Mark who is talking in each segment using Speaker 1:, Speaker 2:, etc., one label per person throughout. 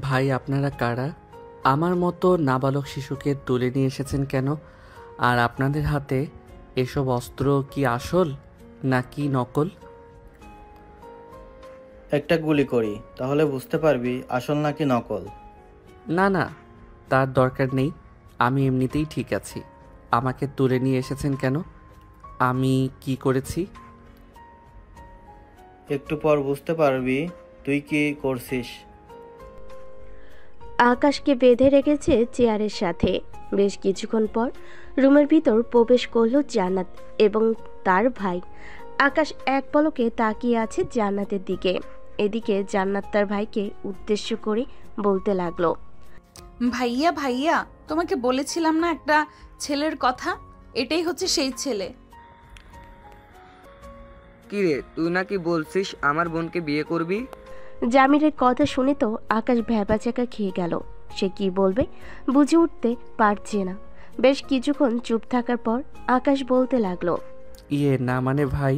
Speaker 1: ভাই আপনারা কারা? আমার মতো নাবালক শিশুকে তুলে নিয়ে এসেছেন কেন? আর আপনাদের হাতে এসব অস্ত্র কি আসল নাকি নকল?
Speaker 2: একটা গুলি করি, তাহলে বুঝতে পারবি আসল নাকি নকল।
Speaker 1: না না, তার দরকার নেই। আমি এমনিতেই ঠিক আছি। আমাকে তুলে নিয়ে এসেছেন কেন? আমি কি করেছি?
Speaker 2: একটু পর বুঝতে পারবি তুই কি করছিস।
Speaker 3: আকাশকে বেঁধে রেখেছে চেয়ারের সাথে। বেশ কিছুক্ষণ পর রুমের ভিতর প্রবেশ করলো জান্নাত এবং তার ভাই। আকাশ এক পলকে তাকিয়ে আছে জান্নাতের দিকে। এদিকে জান্নাত তার ভাইকে উদ্দেশ্য করে বলতে লাগলো,
Speaker 4: ভাইয়া ভাইয়া, তোমাকে বলেছিলাম না একটা ছেলের কথা? এটাই হচ্ছে সেই ছেলে।
Speaker 5: কিরে, তুই নাকি বলছিস আমার বোনকে বিয়ে করবি?
Speaker 3: জামিরের কথা শুনে তো আকাশ ভ্যাবাচ্যাকা খেয়ে গেল। সে কি বলবে বুঝে উঠতে পারছে না। বেশ কিছুক্ষণ চুপ থাকার পর আকাশ বলতে লাগলো,
Speaker 1: না মানে ভাই,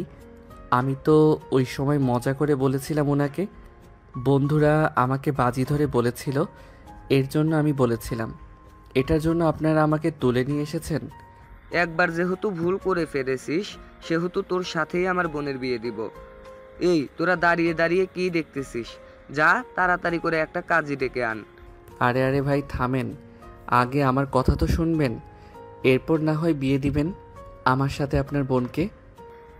Speaker 1: আমি তো ওই সময় মজা করে বলেছিলাম ওনাকে। বন্ধুরা আমাকে বাজি ধরে বলেছিল, এর জন্য আমি বলেছিলাম। এটার জন্য আপনারা আমাকে তুলে নিয়ে এসেছেন?
Speaker 5: একবার যেহেতু ভুল করে ফেলেছিস, সেহেতু তোর সাথেই আমার বোনের বিয়ে দিব। এই তোরা দাঁড়িয়ে দাঁড়িয়ে কি দেখতেছিস? যা তাড়াতাড়ি করে একটা কাজী ডেকে আন।
Speaker 1: আরে আরে ভাই থামেন, আগে আমার কথা তো শুনবেন, এরপর না হয় বিয়ে দিবেন আমার সাথে আপনার বোনকে।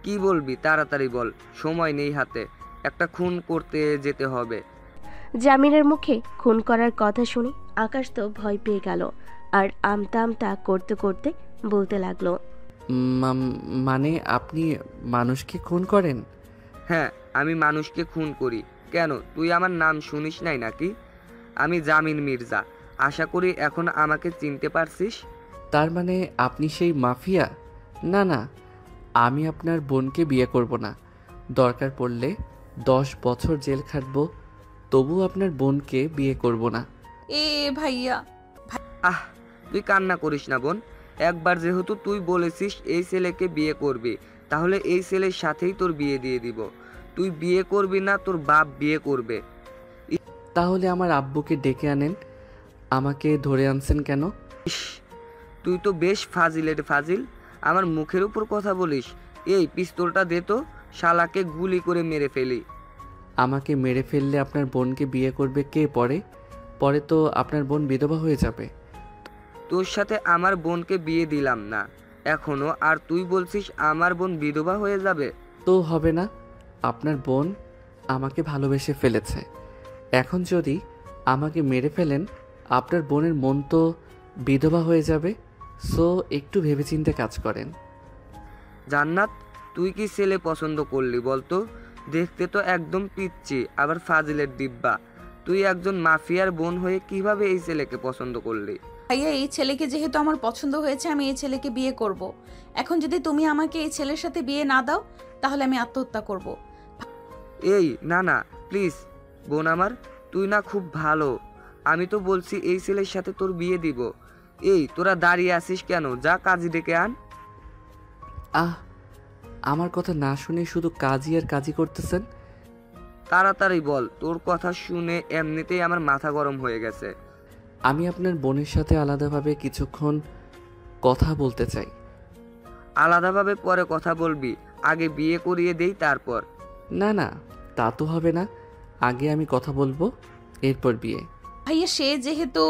Speaker 5: কি বলবি তাড়াতাড়ি বল, সময় নেই হাতে, একটা খুন করতে যেতে হবে।
Speaker 3: জামিরের মুখে খুন করার কথা শুনে আকাশ তো ভয় পেয়ে গেল। আর আমতা আমতা করতে করতে বলতে লাগলো,
Speaker 1: মানে আপনি মানুষকে খুন করেন?
Speaker 5: হ্যাঁ, আমি মানুষকে খুন করি। কেন, তুই আমার নাম শুনিস নাই নাকি? আমি জামিন মির্জা। আশা করি এখন আমাকে চিনতে পারছিস।
Speaker 1: তার মানে আপনি সেই মাফিয়া? না না, আমি আপনার বোনকে বিয়ে করব না। দরকার পড়লে 10 বছর জেল খাটবো, তবু আপনার বোনকে বিয়ে করব না।
Speaker 4: এ ভাইয়া।
Speaker 5: আহ, তুই কান্না করিস না বোন। একবার যেহেতু তুই বলেছিস এই ছেলেকে বিয়ে করবি, তাহলে এই ছেলের সাথেই তোর বিয়ে দিয়ে দিব। তুই বিয়ে করবি না, তোর বাপ বিয়ে করবে।
Speaker 1: তাহলে আমার আব্বুকে ডেকে আনেন। আমাকে ধরে আনছেন কেন?
Speaker 5: ইস, তুই তো বেশ ফাজিলের ফাজিল। আমার মুখের উপর কথা বলিস। এই পিস্তলটা দে তো, শালাকে গুলি করে মেরে ফেলি।
Speaker 1: আমাকে মেরে ফেললে আপনার বোনকে বিয়ে করবে কে? পরে পরে তো আপনার বোন বিধবা হয়ে যাবে।
Speaker 5: তোর সাথে আমার বোনকে বিয়ে দিলাম না এখনো, আর তুই বলছিস আমার বোন বিধবা হয়ে যাবে?
Speaker 1: তো হবে না, আপনার বোন আমাকে ভালোবেসে ফেলেছে। এখন যদি আমাকে মেরে ফেলেন, আপনার বোনের মন তো বিধবা হয়ে যাবে। সো একটু ভেবেচিন্তে কাজ করেন।
Speaker 5: জান্নাত, তুই কি ছেলে পছন্দ করলি বলতো? দেখতে তো একদম পিচ্ছি, আবার ফাজিলের ডিব্বা। তুই একজন মাফিয়ার বোন হয়ে কিভাবে এই ছেলেকে পছন্দ করলি?
Speaker 4: ভাইয়া, এই ছেলেকে যেহেতু আমার পছন্দ হয়েছে, আমি এই ছেলেকে বিয়ে করব। এখন যদি তুমি আমাকে এই ছেলের সাথে বিয়ে না দাও, তাহলে আমি আত্মহত্যা করব।
Speaker 5: এই না না, প্লিজ বোন আমার, তুই না খুব ভালো। আমি তো বলছি এই ছেলের সাথে তোর বিয়ে দিব। এই তোরা দাঁড়িয়ে আছিস কেন? যা কাজী ডেকে আন।
Speaker 1: আহ, আমার কথা না শুনে শুধু কাজই আর কাজই করতেছেন।
Speaker 5: তাড়াতাড়ি বল, তোর কথা শুনে এমনিতেই আমার মাথা গরম হয়ে গেছে।
Speaker 1: আমি আপনার বোনের সাথে আলাদাভাবে কিছুক্ষণ কথা বলতে চাই।
Speaker 5: আলাদাভাবে পরে কথা বলবি, আগে বিয়ে করিয়ে দেই তারপর।
Speaker 1: না না, তা তো হবে না। আগে আমি কথা বলবো, এরপর বিয়ে।
Speaker 4: ভাইয়া, সে যেহেতু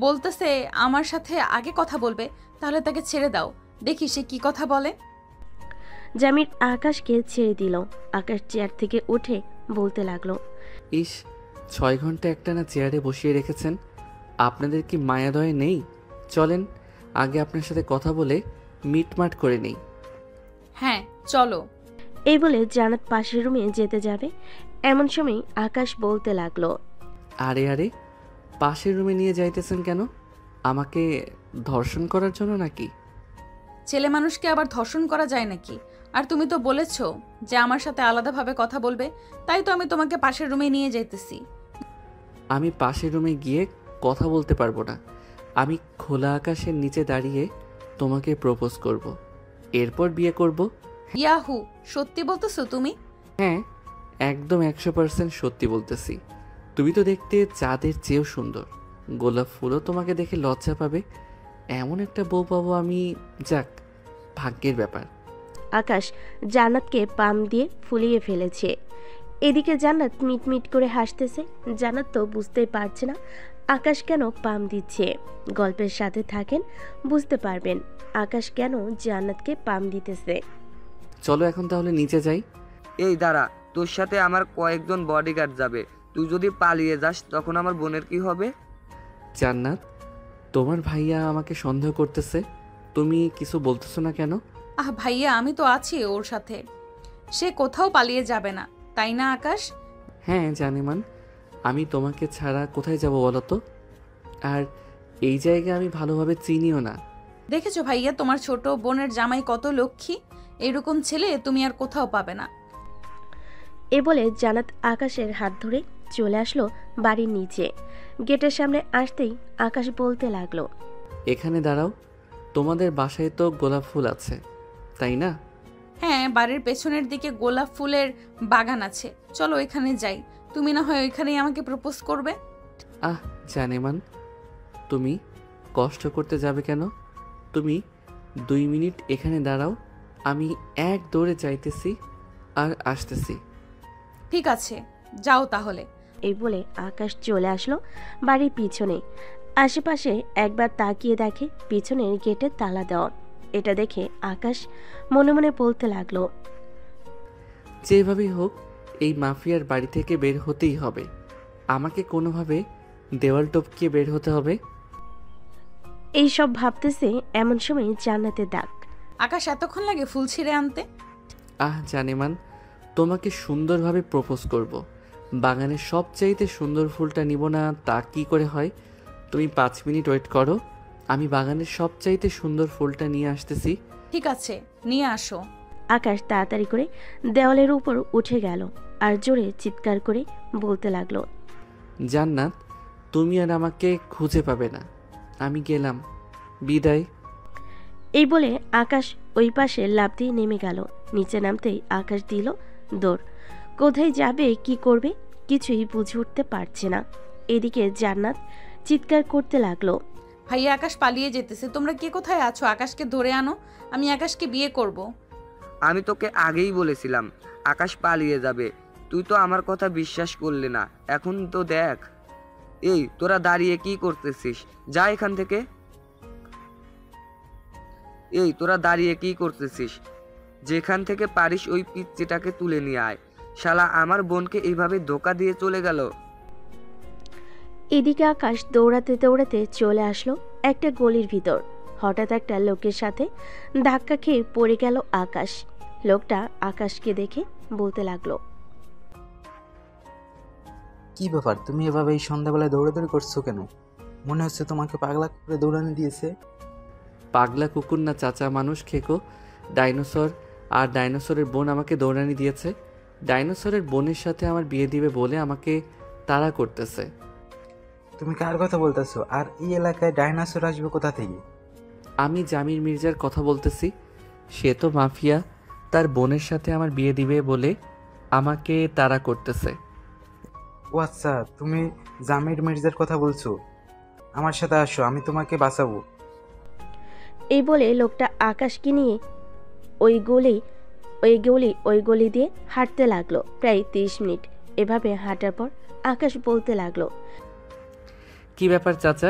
Speaker 4: বলতেছে আমার সাথে আগে কথা বলবে, তাহলে তাকে ছেড়ে দাও, দেখি সে কি কথা বলে।
Speaker 3: জামির আকাশকে ছেড়ে দিল। আকাশ চেয়ার থেকে উঠে বলতে লাগলো,
Speaker 1: ইস, 6 ঘন্টা একটানা চেয়ারে বসিয়ে রেখেছেন। আপনাদের কি মায়াদয় নেই? চলেন আগে আপনার সাথে কথা বলে মিটমাট করে নেই।
Speaker 4: হ্যাঁ, চলো।
Speaker 3: এই বলে জান্নাত পাশের রুমে যেতে যাবে, এমন সময় আকাশ বলতে লাগলো,
Speaker 1: আরে আরে, পাশের রুমে নিয়ে যাইতেছেন কেন? আমাকে ধর্ষণ করার জন্য নাকি?
Speaker 4: ছেলে মানুষকে আবার ধর্ষণ করা যায় নাকি? আর তুমি তো বলেছো যে আমার সাথে আলাদাভাবে কথা বলবে, তাই তো আমি তোমাকে পাশের রুমে নিয়ে যাইতেছি।
Speaker 1: আমি পাশের রুমে গিয়ে কথা বলতে পারবো না। আমি খোলা আকাশের নিচে দাঁড়িয়ে তোমাকে প্রপোজ করব, এরপর বিয়ে করব।
Speaker 4: ইয়াহু, সত্যি বলতেছো তুমি?
Speaker 1: হ্যাঁ, একদম 100% সত্যি বলতেছি। তুমি তো দেখতে চাঁদের চেয়েও সুন্দর, গোলাপ ফুলও তোমাকে দেখে লজ্জা পাবে। এমন একটা বউ পাবো আমি, যাক, ভাগ্যের ব্যাপার।
Speaker 3: আকাশ জান্নাতকে পাম দিয়ে ফুলিয়ে ফেলেছে। এদিকে জান্নাত মিটমিট করে হাসতেছে। জান্নাত তো বুঝতেই পারছে না আকাশ কেন পাম দিচ্ছে। গল্পের সাথে থাকেন, বুঝতে পারবেন আকাশ কেন জান্নাতকে পাম দিতেছে।
Speaker 1: চলো এখন তাহলে নিচে যাই।
Speaker 5: এই দাঁড়া, তোর সাথে আমার কয়েকজন বডিগার্ড যাবে। তুই যদি পালিয়ে যাস তখন আমার বোনের কি হবে?
Speaker 1: জান্নাত, তোমার ভাইয়া আমাকে সন্দেহ করতেছে, তুমি কিছু বলতেছো না কেন?
Speaker 4: ভাইয়া, আমি তো আছি ওর সাথে, সে কোথাও পালিয়ে যাবে না, তাই না আকাশ?
Speaker 1: হ্যাঁ জানেমান, আমি তোমাকে ছাড়া কোথায় যাব বলো তো? আর এই জায়গায় আমি ভালোভাবে চিনিও না।
Speaker 4: দেখেছো ভাইয়া, তোমার ছোট বোনের জামাই কত লক্ষ্মী, এরকম ছেলে তুমি আর কোথাও পাবে না।
Speaker 3: এ বলে জান্নাত আকাশের হাত ধরে চলে আসলো বাড়ির নিচে। গেটের সামনে আসতেই আকাশ বলতে লাগলো,
Speaker 1: এখানে দাঁড়াও, তোমাদের বাসায় তো গোলাপ ফুল আছে তাই না?
Speaker 4: হ্যাঁ, বাড়ির পেছনের দিকে গোলাপ ফুলের বাগান আছে, চলো এখানে যাই, তুমি না হয় ওইখানেই আমাকে প্রপোজ করবে।
Speaker 1: আহ জানেমান, তুমি কষ্ট করতে যাবে কেন? তুমি 2 মিনিট এখানে দাঁড়াও, আমি এক দৌড়ে যাইতেছি আর আসতেছি।
Speaker 4: ঠিক আছে, যাও তাহলে।
Speaker 3: এই বলে আকাশ চলে আসলো বাড়ির পিছনে। আশেপাশে একবার তাকিয়ে দেখে পিছনের গেটে তালা দেওয়া। এটা দেখে আকাশ মনে মনে বলতে লাগলো,
Speaker 1: যেভাবেই হোক এই মাফিয়ার বাড়ি থেকে বের হতেই হবে, আমাকে কোনোভাবে দেওয়াল টপকিয়ে বের হতে হবে।
Speaker 3: এই সব ভাবতেছে এমন সময় জান্নাতের ডাক।
Speaker 4: আকাশ, এতক্ষণ লাগে ফুল ছিঁড়ে আনতে?
Speaker 1: জানেমান, তোমাকে সুন্দরভাবে প্রপোজ করব, বাগানের সবচাইতে সুন্দর ফুলটা নিব না তা কি করে হয়? তুমি 5 মিনিট ওয়েট করো, আমি বাগানের সবচাইতে সুন্দর ফুলটা নিয়ে আসতেছি।
Speaker 4: ঠিক আছে, নিয়ে আসো।
Speaker 3: আকাশ তাড়াতাড়ি করে দেওয়ালের উপর উঠে গেল আর জোরে চিৎকার করে বলতে লাগলো,
Speaker 1: জান্নাত, তুমি আর আমাকে খুঁজে পাবে না, আমি গেলাম, বিদায়।
Speaker 3: এই বলে আকাশ ওই পাশে লাফ দিয়ে নেমে গেল। নিচে নামতেই আকাশ দিল দৌড়। কোথায় যাবে, কি করবে, কিছুই বুঝে উঠতে পারছে না। এদিকে জান্নাত চিৎকার করতে লাগলো,
Speaker 4: ভাইয়া, আকাশ পালিয়ে যেতেছে, তোমরা কে কোথায় আছো? আকাশকে ধরে আনো, আমি আকাশকে বিয়ে করব।
Speaker 5: আমি তোকে আগেই বলেছিলাম আকাশ পালিয়ে যাবে, তুই তো আমার কথা বিশ্বাস করলি না। এখন তো দেখ। এই তোরা দাঁড়িয়ে কি করতেছিস? যা এখান থেকে। এই তোরা দাঁড়িয়ে কি করতেছিস? যেখান থেকে পারিস ওই পিচ্চিটাকে তুলে নিয়ে আয়। শালা আমার বোনকে এইভাবে ধোকা দিয়ে চলে গেল।
Speaker 3: এদিকে আকাশ দৌড়াতে দৌড়াতে চলে আসলো একটা গলির ভিতর। হঠাৎ একটা লোকের সাথে ধাক্কা খেয়ে পড়ে গেল আকাশ। লোকটা আকাশকে দেখে বলতে লাগলো,
Speaker 6: কি ব্যাপার, তুমি এভাবে এই সন্ধ্যাবেলায় দৌড়াদৌড়ি করছো কেন? মনে হচ্ছে তোমাকে পাগলা করে দৌড়ানি দিয়েছে।
Speaker 1: পাগলা কুকুর না চাচা, মানুষ খেকো। ডাইনোসর আর ডাইনোসরের বোন আমাকে দৌড়ানি দিয়েছে। ডাইনোসরের বোনের সাথে আমার বিয়ে দিবে বলে আমাকে তাড়া করতেছে।
Speaker 6: তুমি কার কথা বলতেছো? আর এই এলাকায় ডাইনোসর আসবে কোথা থেকে?
Speaker 1: আমি জামির মির্জার কথা বলতেছি। সে তো মাফিয়া, তার বোনের সাথে আমার বিয়ে দিবে বলে আমাকে তাড়া করতেছে।
Speaker 6: ও আচ্ছা, তুমি জামির মির্জার কথা বলছো। আমার সাথে আসো, আমি তোমাকে বাঁচাবো।
Speaker 3: এই বলে লোকটা আকাশকে নিয়ে ওই গলি দিয়ে হাঁটতে লাগলো। প্রায় 30 মিনিট এভাবে হাঁটার পর আকাশ বলতে লাগলো,
Speaker 1: কি ব্যাপার চাচা,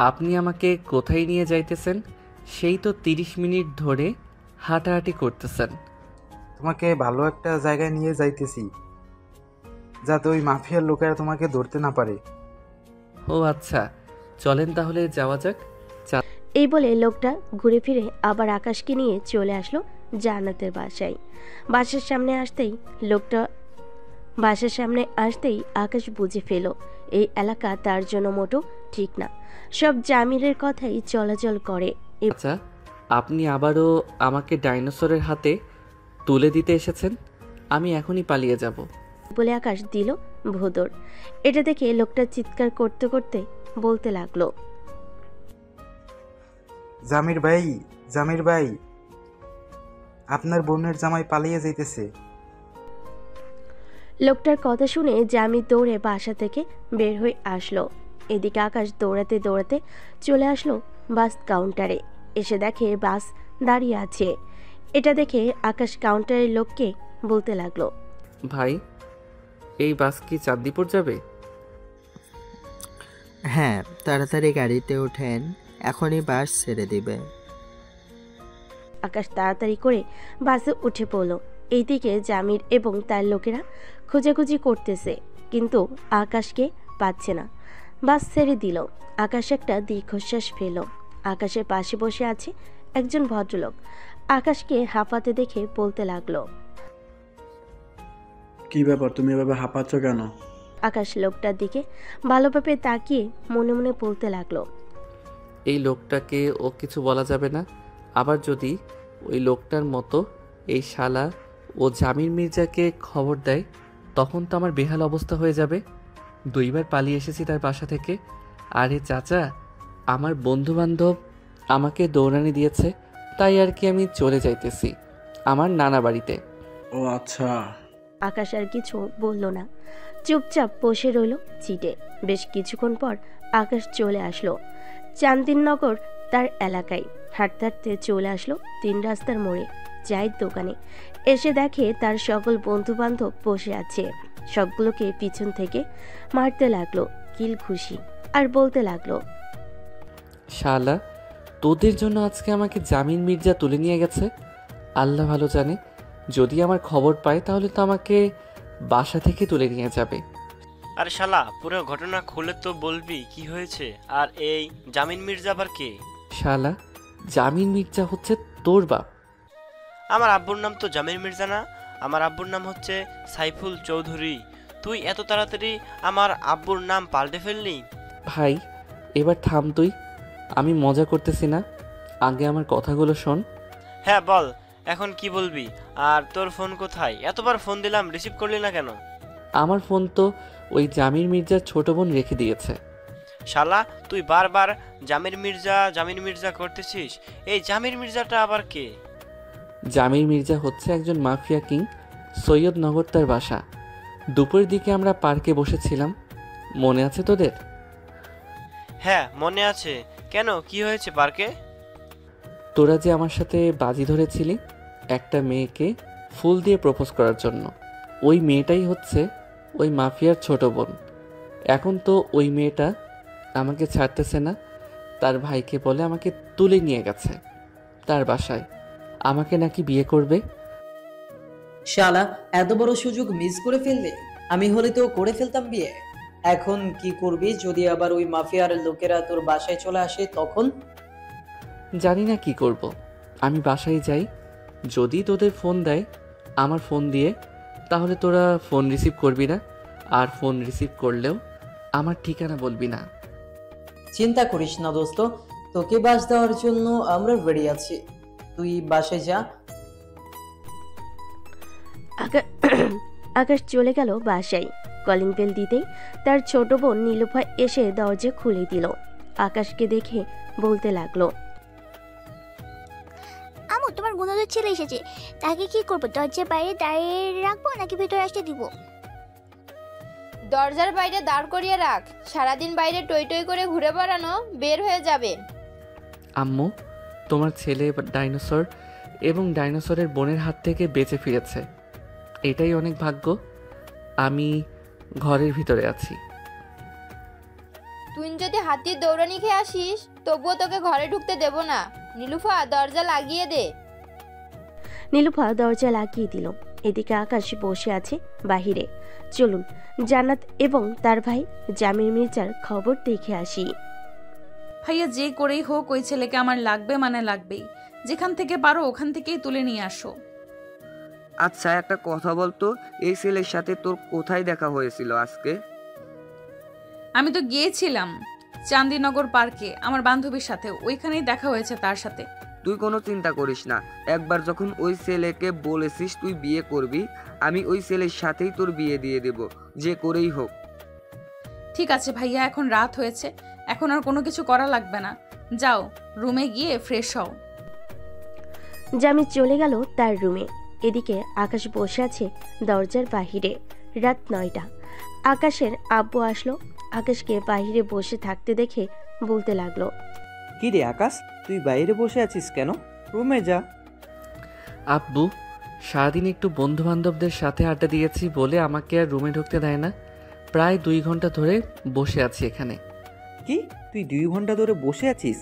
Speaker 1: আপনি আমাকে কোথায় নিয়ে যাইতেছেন? সেই তো 30 মিনিট ধরে হাঁটাহাঁটি করতেছেন।
Speaker 6: তোমাকে ভালো একটা জায়গায় নিয়ে যাইতেছি, যাতে ওই মাফিয়ার লোকেরা তোমাকে ধরতে না পারে।
Speaker 1: ও আচ্ছা, চলেন তাহলে যাওয়া যাক।
Speaker 3: এই বলে লোকটা ঘুরে ফিরে আবার আকাশকে নিয়ে চলে আসলো জান্নাতের বাসায়। বাসার সামনে আসতেই আকাশ বুঝে ফেল এই এলাকা তার জন্য মোটো ঠিক না। সব জামিরের কথাই চলাচল করে।
Speaker 1: আচ্ছা, আপনি আবারও আমাকে ডাইনোসরের হাতে তুলে দিতে এসেছেন? আমি এখনই পালিয়ে যাব।
Speaker 3: বলে আকাশ দিল ভোদর। এটা দেখে লোকটা চিৎকার করতে করতে বলতে লাগলো,
Speaker 6: জামির ভাই, জামির ভাই, আপনার বোনের জামাই পালিয়ে যাইতেছে।
Speaker 3: লোকটার কথা শুনে জামি দৌড়ে বাসা থেকে বের হয়ে আসলো। এদিকে আকাশ দৌড়াতে দৌড়াতে চলে আসলো বাস কাউন্টারে। এসে দেখে বাস দাঁড়িয়ে আছে। এটা দেখে আকাশ কাউন্টারের লোককে বলতে লাগলো,
Speaker 1: ভাই, এই বাস কি চাঁদদীপুর যাবে?
Speaker 7: হ্যাঁ, তাড়াতাড়ি গাড়িতে ওঠেন, এখনই বাস ছেড়ে দিবে।
Speaker 3: আকাশ তাড়াতাড়ি করে বাসে উঠে পড়ল। এইদিকে জামির এবং তার লোকেরা খোঁজাখুঁজি করতেছে, কিন্তু আকাশকে পাচ্ছে না। বাস ছেড়ে দিল। আকাশ একটা দীর্ঘশ্বাস ফেল। আকাশের পাশে বসে আছে একজন ভদ্রলোক। আকাশকে হাঁপাতে দেখে বলতে লাগলো,
Speaker 8: কি ব্যাপার, তুমি এভাবে হাঁপাচ্ছ কেন?
Speaker 3: আকাশ লোকটার দিকে ভালোভাবে তাকিয়ে মনে মনে বলতে লাগলো,
Speaker 1: এই লোকটাকে ও কিছু বলা যাবে না। আবার যদি ওই লোকটার মতো এই শালা ও জামির মির্জাকে খবর দেয়, তখন তো আমার বেহাল অবস্থা হয়ে যাবে। 2 বার পালিয়ে এসেছি তার বাসা থেকে। আরে চাচা, আমার বন্ধু বান্ধব আমাকে দৌড়ানি দিয়েছে, তাই আর কি আমি চলে যাইতেছি আমার নানা বাড়িতে।
Speaker 8: ও আচ্ছা।
Speaker 3: আকাশ আর কিছু বলল না, চুপচাপ বসে রইল সিটে। বেশ কিছুক্ষণ পর আকাশ চলে আসলো চান্দিননগর তার এলাকায়। হাঁটতে হাঁটতে চলে আসলো 3 রাস্তার মোড়ে চায়ের দোকানে। এসে দেখে তার সকল বন্ধু বান্ধব বসে আছে। সবগুলোকে পিছন থেকে মারতে লাগলো কিল খুশি, আর বলতে লাগলো,
Speaker 1: শালা, তোদের জন্য আজকে আমাকে জামিন মির্জা তুলে নিয়ে গেছে। আল্লাহ ভালো জানে, যদি আমার খবর পায় তাহলে তো আমাকে বাসা থেকে তুলে নিয়ে যাবে।
Speaker 9: আরে শালা, পুরো ঘটনা খুলে তো বলবি কি হয়েছে। আর এই জামিন মির্জা আবার কে?
Speaker 1: শালা, জামিন মির্জা হচ্ছে তোর বাপ।
Speaker 9: আমার আব্বুর নাম তো জামিন মির্জা না, আমার আব্বুর নাম হচ্ছে সাইফুল চৌধুরী। তুই এত তাড়াতাড়ি আমার আব্বুর নাম পাল্টে ফেললি?
Speaker 1: ভাই, এবার থাম তুই, আমি মজা করতেছি না, আগে আমার কথাগুলো শোন।
Speaker 9: হ্যাঁ বল, এখন কি বলবি? আর তোর ফোন কোথায়? এতবার ফোন দিলাম, রিসিভ করলি না কেন?
Speaker 1: আমার ফোন তো ওই জামির মির্জার ছোট বোন রেখে দিয়েছে।
Speaker 9: শালা, তুই বারবার জামির মির্জা করতেছিস। এই জামির মির্জাটা আবার কে?
Speaker 1: জামির মির্জা হচ্ছে একজন মাফিয়া কিং। সৈয়দনগর তার বাসা। দুপুরের দিকে আমরা পার্কে বসেছিলাম, মনে আছে তোদের?
Speaker 9: হ্যাঁ মনে আছে। কেন, কি হয়েছে পার্কে?
Speaker 1: তোরা যে আমার সাথে বাজি ধরেছিলি একটা মেয়েকে ফুল দিয়ে প্রপোজ করার জন্য, ওই মেয়েটাই হচ্ছে ওই মাফিয়ার ছোট বোন। এখন তো ওই মেয়েটা আমাকে ছাড়তেছে না, তার ভাইকে বলে আমাকে তুলে নিয়ে গেছে তার বাসায়, আমাকে নাকি বিয়ে করবে।
Speaker 10: শালা, এত বড় সুযোগ মিস করে ফেললে। আমি হলে তো করে ফেলতাম বিয়ে। এখন কি করবি যদি আবার ওই মাফিয়ার লোকেরা তোর বাসায় চলে আসে তখন?
Speaker 1: জানি না কি করব। আমি বাসায় যাই, যদি তোদের ফোন দেয় আমার ফোন দিয়ে, তাহলে তোরা ফোন রিসিভ করবি না, আর ফোন রিসিভ করলেও আমার ঠিকানা বলবি না।
Speaker 10: চিন্তা করিস না দোস্ত, তোকে বাস দেওয়ার জন্য আমরা বেরিয়ে আছি। তুই বাসায় যা।
Speaker 3: আকাশ চলে গেল বাসায়। কলিং বেল দিতেই তার ছোট বোন নীলুফা এসে দরজা খুলে দিল। আকাশকে দেখে বলতে লাগলো,
Speaker 11: আমু, তোমার গুণধর ছেলে এসেছে, তাকে কি করবো? দরজার বাইরে দাঁড়িয়ে রাখবো নাকি ভেতরে আসতে দিব?
Speaker 12: দরজার বাইরে দাঁড় করিয়ে রাখ, সারাদিন বাইরে টই টই করে ঘুরে বেড়ানো বের হয়ে যাবে।
Speaker 1: আম্মু, তোমার ছেলে ডাইনোসর এবং ডাইনোসরের বোনের হাত থেকে বেঁচে ফিরেছে, এটাই অনেক ভাগ্য। আমি ঘরের ভিতরে আছি।
Speaker 12: তুই যদি হাতির দৌড়ানি খেয়ে আসিস তবুও তোকে ঘরে ঢুকতে দেব না। নীলুফা, দরজা লাগিয়ে দে।
Speaker 3: নীলুফা দরজা লাগিয়ে দিল। এদিকে আকাশ বসে আছে বাহিরে। চলুন জান্নাত এবং তার ভাই জামির মির্জার খবর দেখে আসি।
Speaker 4: ভাইয়া, যে করেই হোক ওই ছেলেকে আমার লাগবে, মানে লাগবেই। যেখান থেকে পারো ওখান থেকেই তুলে নিয়ে আসো।
Speaker 5: আচ্ছা, একটা কথা বলতো, এই ছেলের সাথে তোর কোথায় দেখা হয়েছিল আজকে?
Speaker 4: আমি তো গিয়েছিলাম চান্দিনগর পার্কে আমার বান্ধবীর সাথে, ওইখানেই দেখা হয়েছে তার সাথে।
Speaker 5: তুই কোনো চিন্তা করিস না, একবার যখন ওই ছেলেকে বলেছিস তুই বিয়ে করবি, আমি ওই ছেলের সাথেই তোর বিয়ে দিয়ে দেব, যে করেই হোক।
Speaker 4: ঠিক আছে ভাইয়া, এখন রাত হয়েছে, এখন আর কোনো কিছু করা লাগবে না। যাও রুমে গিয়ে ফ্রেশ হও।
Speaker 3: জামি চলে গেল তার রুমে। এদিকে আকাশ বসে আছে দরজার বাহিরে। রাত 9টা। আকাশের আব্বু আসলো। আকাশকে বাইরে বসে থাকতে দেখে বলতে লাগলো,
Speaker 13: কি রে আকাশ, তুই বাইরে বসে আছিস কেন? রুমে যা।
Speaker 1: আব্বু, সারাদিন একটু বন্ধু বান্ধবদের সাথে আড্ডা দিয়েছি বলে আমাকে আর রুমে ঢুকতে দেয় না। প্রায় 2 ঘন্টা ধরে বসে আছি এখানে।
Speaker 13: কি, তুই 2 ঘন্টা ধরে বসে আছিস?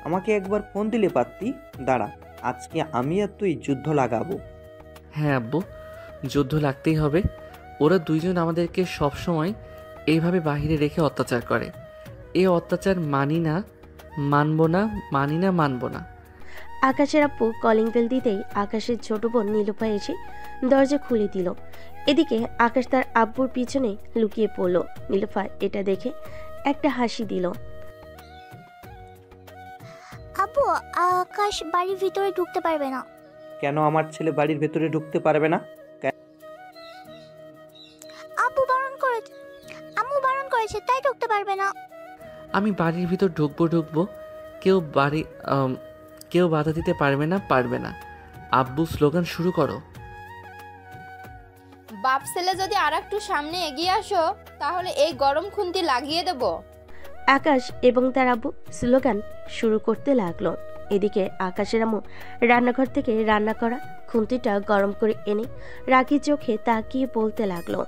Speaker 13: আমাকে একবার ফোন দিলে পারতি। দাঁড়া, আজকে আমি আর তুই যুদ্ধ লাগাবো।
Speaker 1: হ্যাঁ আব্বু, যুদ্ধ লাগতেই হবে। ওরা দুইজন আমাদেরকে সবসময় এইভাবে বাহিরে রেখে অত্যাচার করে। এই অত্যাচার মানি না, মানবো না, মানি না, মানবো না।
Speaker 3: আকাশের আব্বু কলিং বেল দিতেই আকাশের ছোট বোন নীলুফা এসে দরজা খুলে দিল। এদিকে আকাশ তার আব্বুর পিছনে লুকিয়ে পড়ল। নীলুফা এটা দেখে একটা হাসি দিল।
Speaker 11: আপু, আকাশ বাড়ির ভিতরে ঢুকতে পারবে না।
Speaker 13: কেন আমার ছেলে বাড়ির ভেতরে ঢুকতে পারবে না?
Speaker 11: আম্মু বারণ করেছে, তাই ঢুকতে পারবে না।
Speaker 1: আমি বাড়ির ভিতর ঢুকবো, কেউ বাধা দিতে পারবে না, পারবে না। আব্বু, স্লোগান শুরু করো।
Speaker 12: বাপ ছেলে যদি আর একটু সামনে এগিয়ে আসো তাহলে এই গরম খুন্তি লাগিয়ে দেব।
Speaker 3: আকাশ এবং তার আব্বু স্লোগান শুরু করতে লাগলো। এদিকে আকাশের আম্মু রান্নাঘর থেকে রান্না করা খুন্তিটা গরম করে এনে রাগী চোখে তাকিয়ে বলতে লাগলো,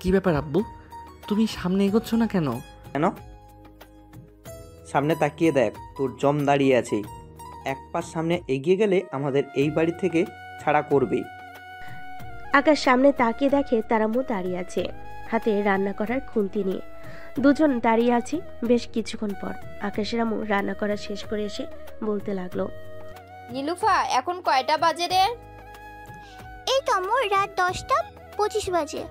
Speaker 1: কি ব্যাপার আব্বু, তুমি সামনে এগোচ্ছ না কেন?
Speaker 13: কেন? সামনে তাকিয়ে দেখ, তোর জম দাঁড়িয়ে আছে। এক পাশ সামনে এগিয়ে গেলে আমাদের এই বাড়ি থেকে ছাড়া করবে।
Speaker 3: আকাশ সামনে তাকিয়ে দেখে তার আম্মু দাঁড়িয়ে আছে, হাতে রান্না করার খুন্তি নিয়ে। দুজন দাঁড়িয়ে আছে। বেশ কিছুক্ষণ পর আকাশের আম্মু রান্না করা শেষ করে এসে বলতে লাগলো,
Speaker 12: নীলুফা, এখন কয়টা বাজে রে?
Speaker 11: এই তো আম্মু, রাত 10:25 বাজে।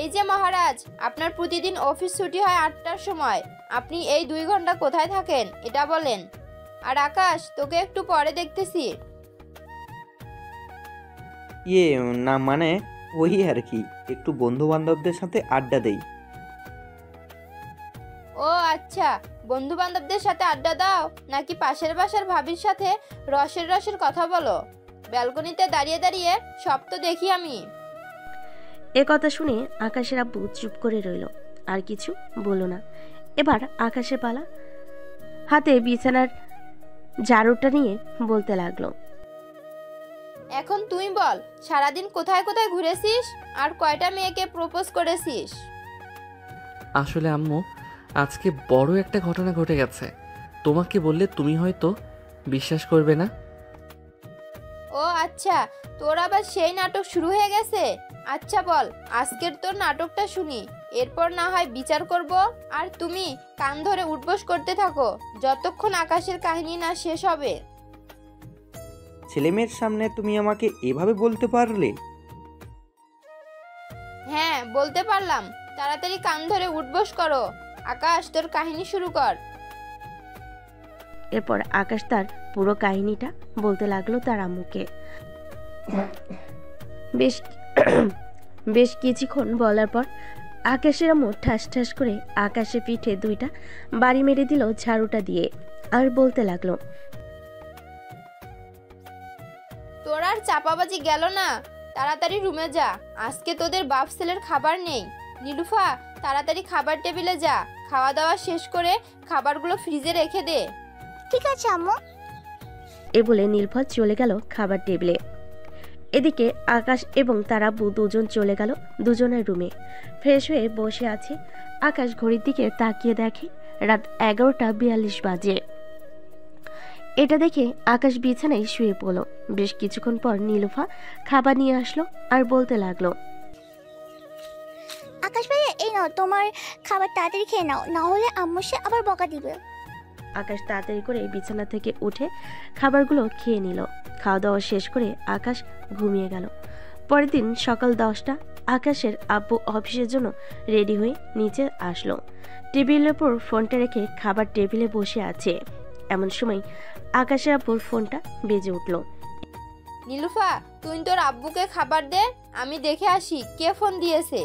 Speaker 12: এই যে মহারাজ, আপনার প্রতিদিন অফিস ছুটি হয় 8টার সময়। আপনি এই 2 ঘন্টা কোথায় থাকেন এটা বলেন। আর আকাশ, তোকে একটু পরে দেখতেছি।
Speaker 13: না মানে ওই আর কি, একটু বন্ধু বান্ধবদের সাথে আড্ডা দেই।
Speaker 12: ও আচ্ছা, বন্ধু বান্ধবদের সাথে আড্ডা দাও নাকি পাশের বাসার ভাবির সাথে রসের কথা বলো? ব্যালকনিতে দাঁড়িয়ে দাঁড়িয়ে সব তো দেখি আমি।
Speaker 3: এ কথা শুনে আকাশের আব্বু চুপ করে রইল, আর কিছু বলল না। এবার আকাশের পালা। হাতে বিছানার ঝাড়ুটা নিয়ে বলতে লাগলো,
Speaker 12: এখন তুই বল, সারাদিন কোথায় কোথায় ঘুরেছিস আর কয়টা মেয়েকে প্রপোজ করেছিস?
Speaker 1: আসলে আম্মু, আজকে বড় একটা ঘটনা ঘটে গেছে। তোমাকে বললে তুমি হয়তো বিশ্বাস করবে না।
Speaker 12: ও আচ্ছা, তোর আবার সেই নাটক শুরু হয়ে গেছে। আচ্ছা বল, আজকের তোর নাটকটা শুনি, এরপর না হয় বিচার করব। আর তুমি কান ধরে উঠবোস করতে থাকো যতক্ষণ আকাশের কাহিনী না শেষ হবে।
Speaker 13: ছেলেমেয়ের সামনে তুমি আমাকে এভাবে বলতে পারলে?
Speaker 12: হ্যাঁ, বলতে পারলাম। তাড়াতাড়ি কান ধরে উঠবোস করো। আকাশ, তোর কাহিনী শুরু কর।
Speaker 3: এরপর আকাশ তার পুরো কাহিনীটা বলতে লাগলো তার আম্মুকে। বেশ কিছুক্ষণ বলার পর আকাশের আম্মু ঠাস ঠাস করে আকাশের পিঠে 2টা বাড়ি মেরে দিল ঝাড়ুটা দিয়ে, আর বলতে লাগলো,
Speaker 12: তোর আর চাপাবাজি গেল না, তাড়াতাড়ি রুমে যা। আজকে তোদের বাপ ছেলের খাবার নেই। নীলুফা, তাড়াতাড়ি খাবার টেবিলে যা। খাওয়া দাওয়া শেষ করে খাবারগুলো ফ্রিজে রেখে দে।
Speaker 11: ঠিক আছে আম্মু।
Speaker 3: এ বলে নীলফা চলে গেল খাবার টেবিলে। এদিকে আকাশ এবং তার আব্বু দুজন চলে গেল দুজনের রুমে। ফ্রেশ হয়ে বসে আছে। আকাশ ঘড়ির দিকে তাকিয়ে দেখে রাত 11:42 বাজে। এটা দেখে আকাশ বিছানায় শুয়ে পড়ল। বেশ কিছুক্ষণ পর নীলুফা খাবার নিয়ে আসলো আর বলতে লাগলো,
Speaker 11: আকাশ ভাইয়া, এই নাও তোমার খাবার, তাড়াতাড়ি খেয়ে নাও, না হলে আম্মু সে আবার বকা দিবে।
Speaker 3: আকাশ তাড়াতাড়ি করে বিছানা থেকে উঠে খাবারগুলো খেয়ে নিল। খাওয়া দাওয়া শেষ করে আকাশ ঘুমিয়ে গেল। পরের দিন সকাল 10টা। আকাশের আব্বু অফিসের জন্য রেডি হয়ে নিচে আসলো। টেবিলের উপর ফোনটা রেখে খাবার টেবিলে বসে আছে। এমন সময় আকাশের আব্বুর ফোনটা বেজে উঠল।
Speaker 12: নীলুফা, তুই তোর আব্বুকে খাবার দে, আমি দেখে আসি কে ফোন দিয়েছে।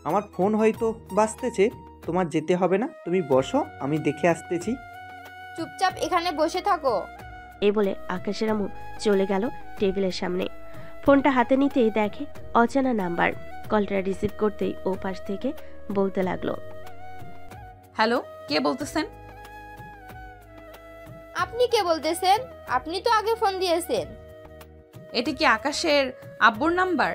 Speaker 13: আমার ফোন হয়তো বাজতেছে, তোমার যেতে হবে না, তুমি বসো, আমি দেখে আসতেছি।
Speaker 12: চুপচাপ এখানে বসে থাকো।
Speaker 3: এই বলে আকাশের আম্মু চলে গেল টেবিলের সামনে। ফোনটা হাতে নিতেই দেখে অচেনা নাম্বার। কলটা রিসিভ করতেই ও পাশ থেকে বলতে লাগলো,
Speaker 4: হ্যালো, কে বলতেছেন?
Speaker 12: আপনি কে বলতেছেন? আপনি তো আগে ফোন দিয়েছেন।
Speaker 4: এটা কি আকাশের আব্বুর নাম্বার?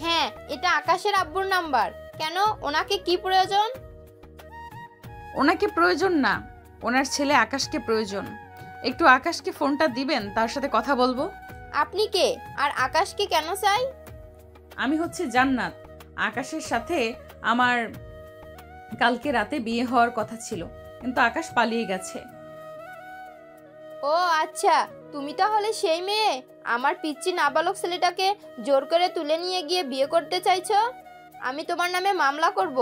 Speaker 12: হ্যাঁ, এটা আকাশের আব্বুর নাম্বার। কেন, ওনাকে কি প্রয়োজন?
Speaker 4: ওনাকে প্রয়োজন না, ওনার ছেলে আকাশকে প্রয়োজন। একটু আকাশকে ফোনটা দিবেন, তার সাথে কথা বলবো।
Speaker 12: আপনি কে আর আকাশকে কেন চাই?
Speaker 4: আমি হচ্ছে জান্নাত। আকাশের সাথে আমার কালকে রাতে বিয়ে হওয়ার কথা ছিল, কিন্তু আকাশ পালিয়ে গেছে।
Speaker 12: ও আচ্ছা, তুমি তাহলে সেই মেয়ে আমার পিচ্চি নাবালক ছেলেটাকে জোর করে তুলে নিয়ে গিয়ে বিয়ে করতে চাইছো? আমি তোমার নামে মামলা করব।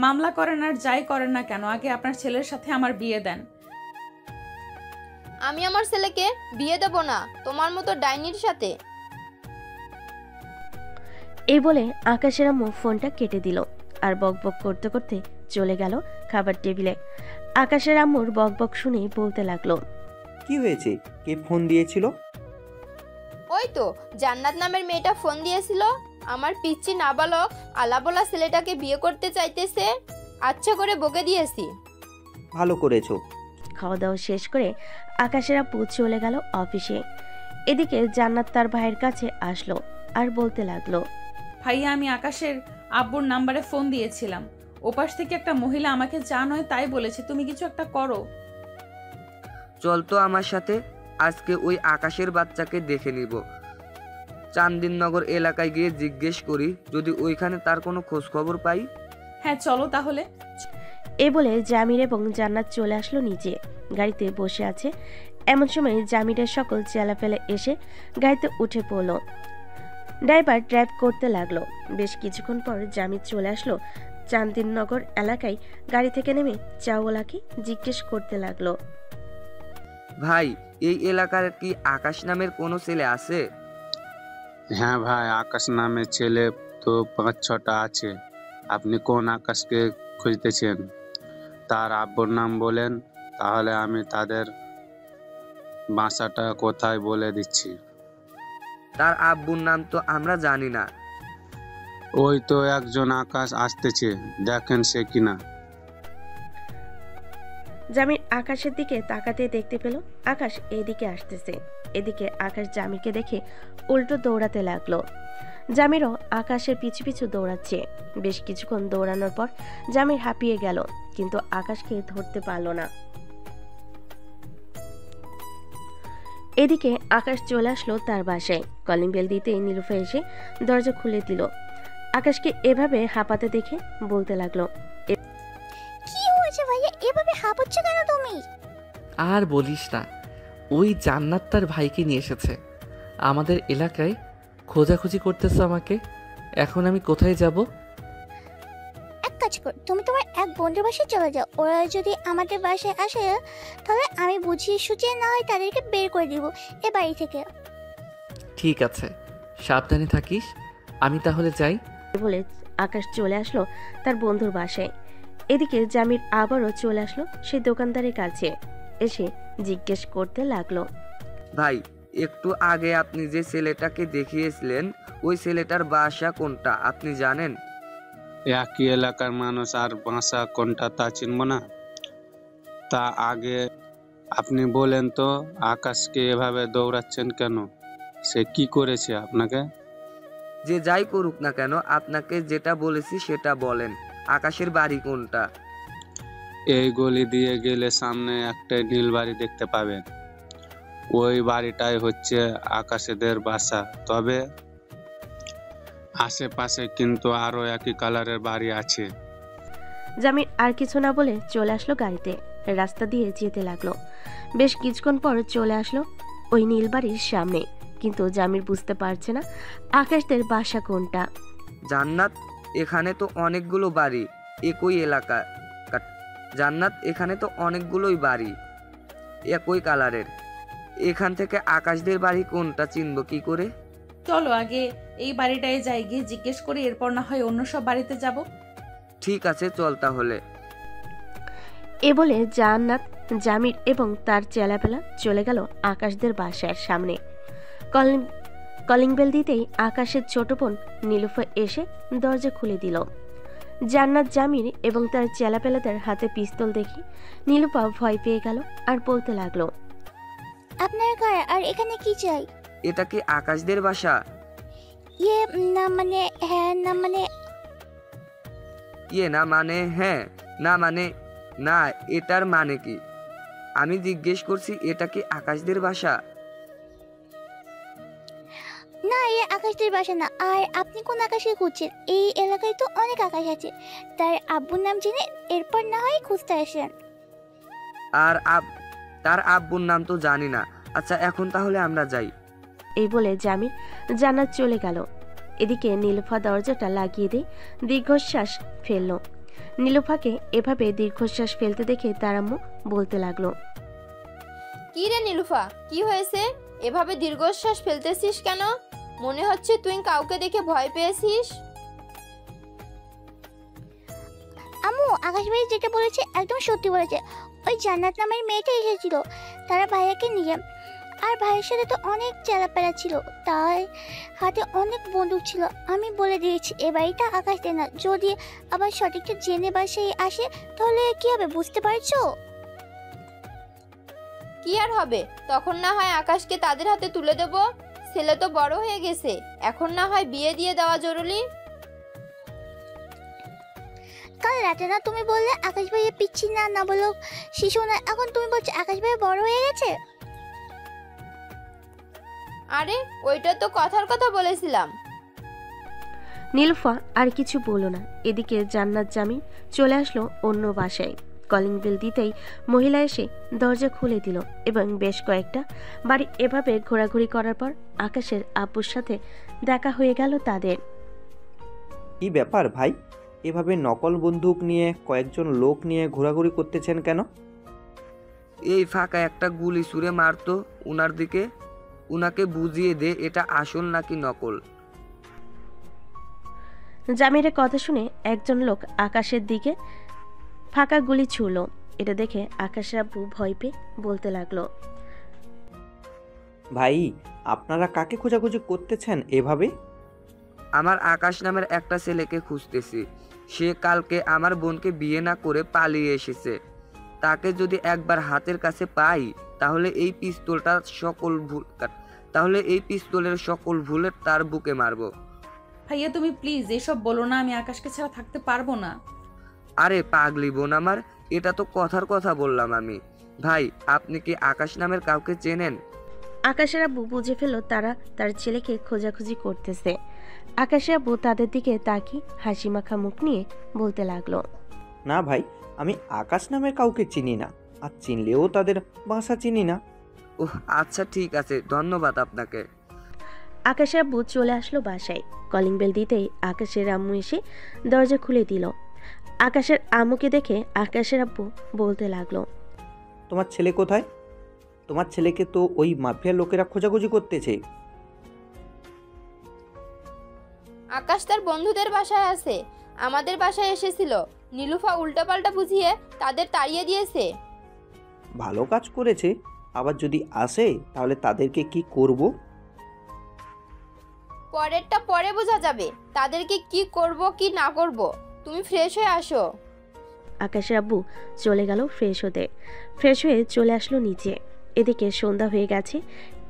Speaker 4: মামলা করেন আর যাই করেন না কেন, আগে আপনার ছেলের সাথে আমার বিয়ে দেন।
Speaker 12: আমি আমার ছেলেকে বিয়ে দেব না তোমার মতো ডাইনির সাথে।
Speaker 3: এই বলে আকাশের আম্মু ফোনটা কেটে দিল আর বকবক করতে করতে চলে গেল খাবার টেবিলে। আকাশের আম্মুর বকবক শুনে বলতে লাগলো,
Speaker 13: কি হয়েছে? কে ফোন দিয়েছিল?
Speaker 12: ওই তো জান্নাত নামের মেয়েটা ফোন দিয়েছিল। আমার পিচ্চি নাবালক আলাবোলা ছেলেটাকে বিয়ে করতে চাইতেছে। আচ্ছা করে বকে দিয়েছি।
Speaker 13: ভালো করেছো।
Speaker 3: খাওয়া দাওয়া শেষ করে আকাশের আব্বু চলে গেল অফিসে। এদিকে জান্নাত তার ভাইয়ের কাছে আসলো আর বলতে লাগলো,
Speaker 4: ভাইয়া, আমি আকাশের আব্বুর নাম্বারে ফোন দিয়েছিলাম। ওপাশ থেকে একটা মহিলা আমাকে যা নয় তাই বলেছে, তুমি কিছু একটা করো।
Speaker 5: চল তো আমার সাথে, আজকে ওই আকাশের বাচ্চাকে দেখে নিব। চান্দিননগর এলাকায় গিয়ে জিজ্ঞেস করি যদি ওইখানে তার কোনো খোঁজ খবর পাই।
Speaker 4: হ্যাঁ চলো তাহলে।
Speaker 3: এ বলে জামির এবং জান্নাত চলে আসলো নিচে। গাড়িতে বসে আছে এমন সময় জামিরের সকল চেলাফেলে এসে গাড়িতে উঠে পড়ল। ড্রাইভার ড্রাইভ করতে লাগলো। বেশ কিছুক্ষণ পর জামির চলে আসলো চান্দিননগর এলাকায়। গাড়ি থেকে নেমে চাওয়ালাকে জিজ্ঞেস করতে লাগলো,
Speaker 5: ভাই, এই এলাকার কি আকাশ নামের কোনো ছেলে আছে?
Speaker 14: হ্যাঁ ভাই, আকাশ নামের ছেলে তো 5-6টা আছে। আপনি কোন আকাশকে খুঁজতেছেন? তার আব্বুর নাম বলেন, তাহলে আমি তাদের বাসাটা কোথায় বলে দিচ্ছি।
Speaker 5: তার আব্বুর নাম তো আমরা জানি না।
Speaker 14: ওই তো একজন আকাশ আসতেছে, দেখেন সে কিনা।
Speaker 3: জামির আকাশের দিকে তাকাতে দেখতে পেল আকাশ এদিকে আসতেছে। এদিকে আকাশ জামিরকে দেখে উল্টো দৌড়াতে লাগলো। জামিরও আকাশের পিছু পিছু দৌড়াচ্ছে। বেশ কিছুক্ষণ দৌড়ানোর পর জামির হাঁপিয়ে গেল, কিন্তু আকাশকে ধরতে পারল না। এদিকে আকাশ চলে আসলো তার বাসায়। কলিং বেল দিতেই নীলুফা এসে দরজা খুলে দিল। আকাশকে এভাবে হাঁপাতে দেখে বলতে লাগলো,
Speaker 11: কি হয়েছে ভাইয়া, এভাবে হাঁপাচ্ছ কেন তুমি?
Speaker 1: আর বলিস না, ওই জান্নাত তার ভাইকে নিয়ে এসেছে আমাদের এলাকায়, খোঁজাখুঁজি করতেছে আমাকে। এখন আমি কোথায় যাব?
Speaker 11: এক কাজ কর, তুমি তোমার এক বন্ধুর বাসায় চলে যাও। ওরা যদি আমাদের বাসায় আসে তাহলে আমি বুঝিয়ে সুঝিয়ে না হয় তাদেরকে বের করে দিব এ বাড়ি থেকে।
Speaker 1: ঠিক আছে, সাবধানে থাকিস। আমি তাহলে যাই।
Speaker 3: বলে আকাশ চলে আসলো তার বন্ধুর বাসায়। এদিকে জামির আবারও চলে আসলো সেই দোকানদারের কাছে। এসে জিজ্ঞেস করতে লাগলো,
Speaker 5: ভাই, একটু আগে আপনি যে ছেলেটাকে দেখিয়েছিলেন ওই ছেলেটার বাসা কোনটা আপনি জানেন?
Speaker 14: একই এলাকার মানুষ আর বাসা কোনটা তা চিনব না? তা আগে আপনি বলেন তো, আকাশকে এভাবে দৌড়াচ্ছেন কেন? সে কি করেছে আপনাকে?
Speaker 5: যে যাই করুক না কেন, আপনাকে যেটা বলেছি সেটা বলেন। আকাশের বাড়ি কোনটা?
Speaker 14: এই গলি দিয়ে গেলে সামনে একটা নীল বাড়ি দেখতে পাবেন। ওই বাড়িটাই হচ্ছে আকাশেদের বাসা। তবে আশেপাশে কিন্তু আরো একই কালারের বাড়ি আছে।
Speaker 3: জামির আর কিছু না বলে চলে আসলো গাড়িতে। রাস্তা দিয়ে যেতে লাগলো। বেশ কিছুক্ষণ পর চলে আসলো ওই নীল বাড়ির সামনে, কিন্তু জামির বুঝতে পারছে না আকাশদের বাসা কোনটা।
Speaker 5: জান্নাত, এখানে তো অনেকগুলো বাড়ি একই এলাকা। জান্নাত, এখানে তো অনেকগুলোই বাড়ি একই কালারের। এখান থেকে আকাশদের বাড়ি কোনটা চিনব কি করে?
Speaker 4: চলো আগে এই বাড়িটায় যাই, গিয়ে জিজ্ঞেস করি, এরপর না হয় অন্য সব বাড়িতে যাব।
Speaker 5: ঠিক আছে, চল তাহলে।
Speaker 3: এ বলে জান্নাত, জামির এবং তার চেলাপেলা চলে গেল আকাশদের বাসার সামনে। কলিং বেল দিতেই আকাশের ছোট বোন নীলুফা এসে দরজা খুলে দিল। জান্নাত, জামির এবং তার চেলাপেলাদের হাতে পিস্তল দেখে নীলুফা ভয় পেয়ে গেল আর বলতে লাগলো,
Speaker 11: আপনার কার আর এখানে কি চাই?
Speaker 5: এটা কি আকাশদের বাসা?
Speaker 11: ইয়ে না মানে হ্যাঁ, না মানে
Speaker 5: ইয়ে না মানে হ্যাঁ, না মানে না, এটার মানে কি? আমি জিজ্ঞেস করছি এটা কি আকাশদের বাসা?
Speaker 11: না, এ আকাশদের বাসা না। আর আপনি কোন আকাশে খুঁজছেন? এই এলাকায় তো অনেক আকাশ আছে। তার আব্বুর নাম জেনে এরপর না হয় খুঁজতে আসেন।
Speaker 5: আর তার আব্বুর নাম তো জানি না। আচ্ছা, এখন তাহলে আমরা যাই।
Speaker 3: এই বলে জামির জান্নাত চলে গেল। এদিকে নীলুফা দরজাটা লাগিয়ে দিয়ে দীর্ঘশ্বাস ফেলল। নীলুফাকে এভাবে দীর্ঘশ্বাস ফেলতে দেখে তার আম্মু বলতে লাগলো,
Speaker 12: কি রে নীলুফা, কি হয়েছে? এভাবে দীর্ঘশ্বাস ফেলতেছিস কেন? মনে হচ্ছে তুই কাউকে দেখে ভয় পেয়েছিস।
Speaker 11: আম্মু, আকাশ ভাই যেটা বলেছে একদম সত্যি বলেছে। ওই জান্নাত নামের মেয়েটা এসেছিল তারা ভাইয়াকে নিয়ে। আর ভাইয়ের সাথে তো অনেক চেলাপেলা ছিল, তার হাতে অনেক বন্দুক ছিল। আমি বলে দিয়েছি এ বাড়িটা আকাশ দেয় না। যদি আবার সঠিকটা জেনে বাসায় আসে তাহলে কি হবে বুঝতে পারছো?
Speaker 12: কি আর হবে, তখন না হয় আকাশকে তাদের হাতে তুলে দেব। ছেলে তো বড় হয়ে গেছে, এখন না হয় বিয়ে দিয়ে দেওয়া জরুরি।
Speaker 11: কাল রাতে না তুমি বললে আকাশ ভাইয়া পিচ্ছি না, না বলো শিশু না, এখন তুমি বলছো আকাশ ভাইয়া বড় হয়ে গেছে।
Speaker 12: আরে ওইটা তো কথার কথা বলেছিলাম।
Speaker 3: নীলুফা আর কিছু বলো না। এদিকে জান্নাত, জামির চলে আসলো অন্য বাসায়। কলিং বেল দিতেই মহিলা এসে দরজা খুলে দিল এবং বেশ কয়েকটা বাড়ি এভাবে ঘোরাঘুরি করার পর আকাশের আব্বুর সাথে দেখা হয়ে গেল তাদের।
Speaker 13: কি ব্যাপার ভাই, এভাবে নকল বন্দুক নিয়ে কয়েকজন লোক নিয়ে ঘোরাঘুরি করতেছেন কেন?
Speaker 5: এই ফাঁকা একটা গুলি ছুঁড়ে মারতো উনার দিকে, উনাকে বুঝিয়ে দে এটা আসল নাকি নকল।
Speaker 3: জামিরের কথা শুনে একজন লোক আকাশের দিকে ফাঁকা গুলি ছুড়ল। এটা দেখে আকাশের আব্বু ভয় পেয়ে বলতে লাগলো,
Speaker 13: ভাই আপনারা কাকে খোঁজাখুঁজি করতেছেন এভাবে?
Speaker 5: আমার আকাশ নামের একটা ছেলেকে খুঁজতেছি। সে কালকে আমার বোনকে বিয়ে না করে পালিয়ে এসেছে। তাকে যদি একবার হাতের কাছে পাই তাহলে এই পিস্তলের সকল ভুলে তার বুকে মারবো।
Speaker 4: ভাইয়া তুমি প্লিজ এসব বলো না, আমি আকাশকে ছাড়া থাকতে পারবো না।
Speaker 5: আরে পাগলি বোন আমার, এটা তো কথার কথা বললাম আমি। ভাই, আপনি কি আকাশ নামের কাউকে চেনেন?
Speaker 3: আকাশের আব্বু বুঝে ফেলল তারা তার ছেলেকে খোঁজাখুঁজি করতেছে। আকাশের আব্বু তাদের দিকে তাকিয়ে হাসি মাখা মুখ নিয়ে বলতে লাগলো,
Speaker 13: না ভাই, আমি আকাশ নামের কাউকে চিনি না, আর চিনলেও তাদের ভাষা চিনি না।
Speaker 5: ওহ আচ্ছা ঠিক আছে, ধন্যবাদ আপনাকে।
Speaker 3: আকাশের আব্বু চলে আসলো বাসায়। কলিং বেল দিতেই আকাশের আম্মু এসে দরজা খুলে দিল। আকাশের আম্মুকে দেখে আকাশের আব্বু বলতে লাগলো,
Speaker 13: তোমার ছেলে কোথায়? তোমার ছেলেকে তো ওই মাফিয়ার লোকেরা খোঁজাখুঁজি করতেছে।
Speaker 12: আকাশ তার বন্ধুদের বাসায় আছে, আমাদের বাসায় এসেছিল। নীলুফা উল্টাপাল্টা বুঝিয়ে তাদের তাড়িয়ে দিয়েছে।
Speaker 13: ভালো কাজ করেছে। আবার যদি আসে তাহলে তাদেরকে কি করব?
Speaker 12: পরেরটা পরে বোঝা যাবে, তাদেরকে কি করব কি না করব। তুমি ফ্রেশ হয়ে আসো।
Speaker 3: আকাশের আব্বু চলে গেল ফ্রেশ হতে। ফ্রেশ হয়ে চলে আসলো নিচে। এদিকে সন্ধ্যা হয়ে গেছে।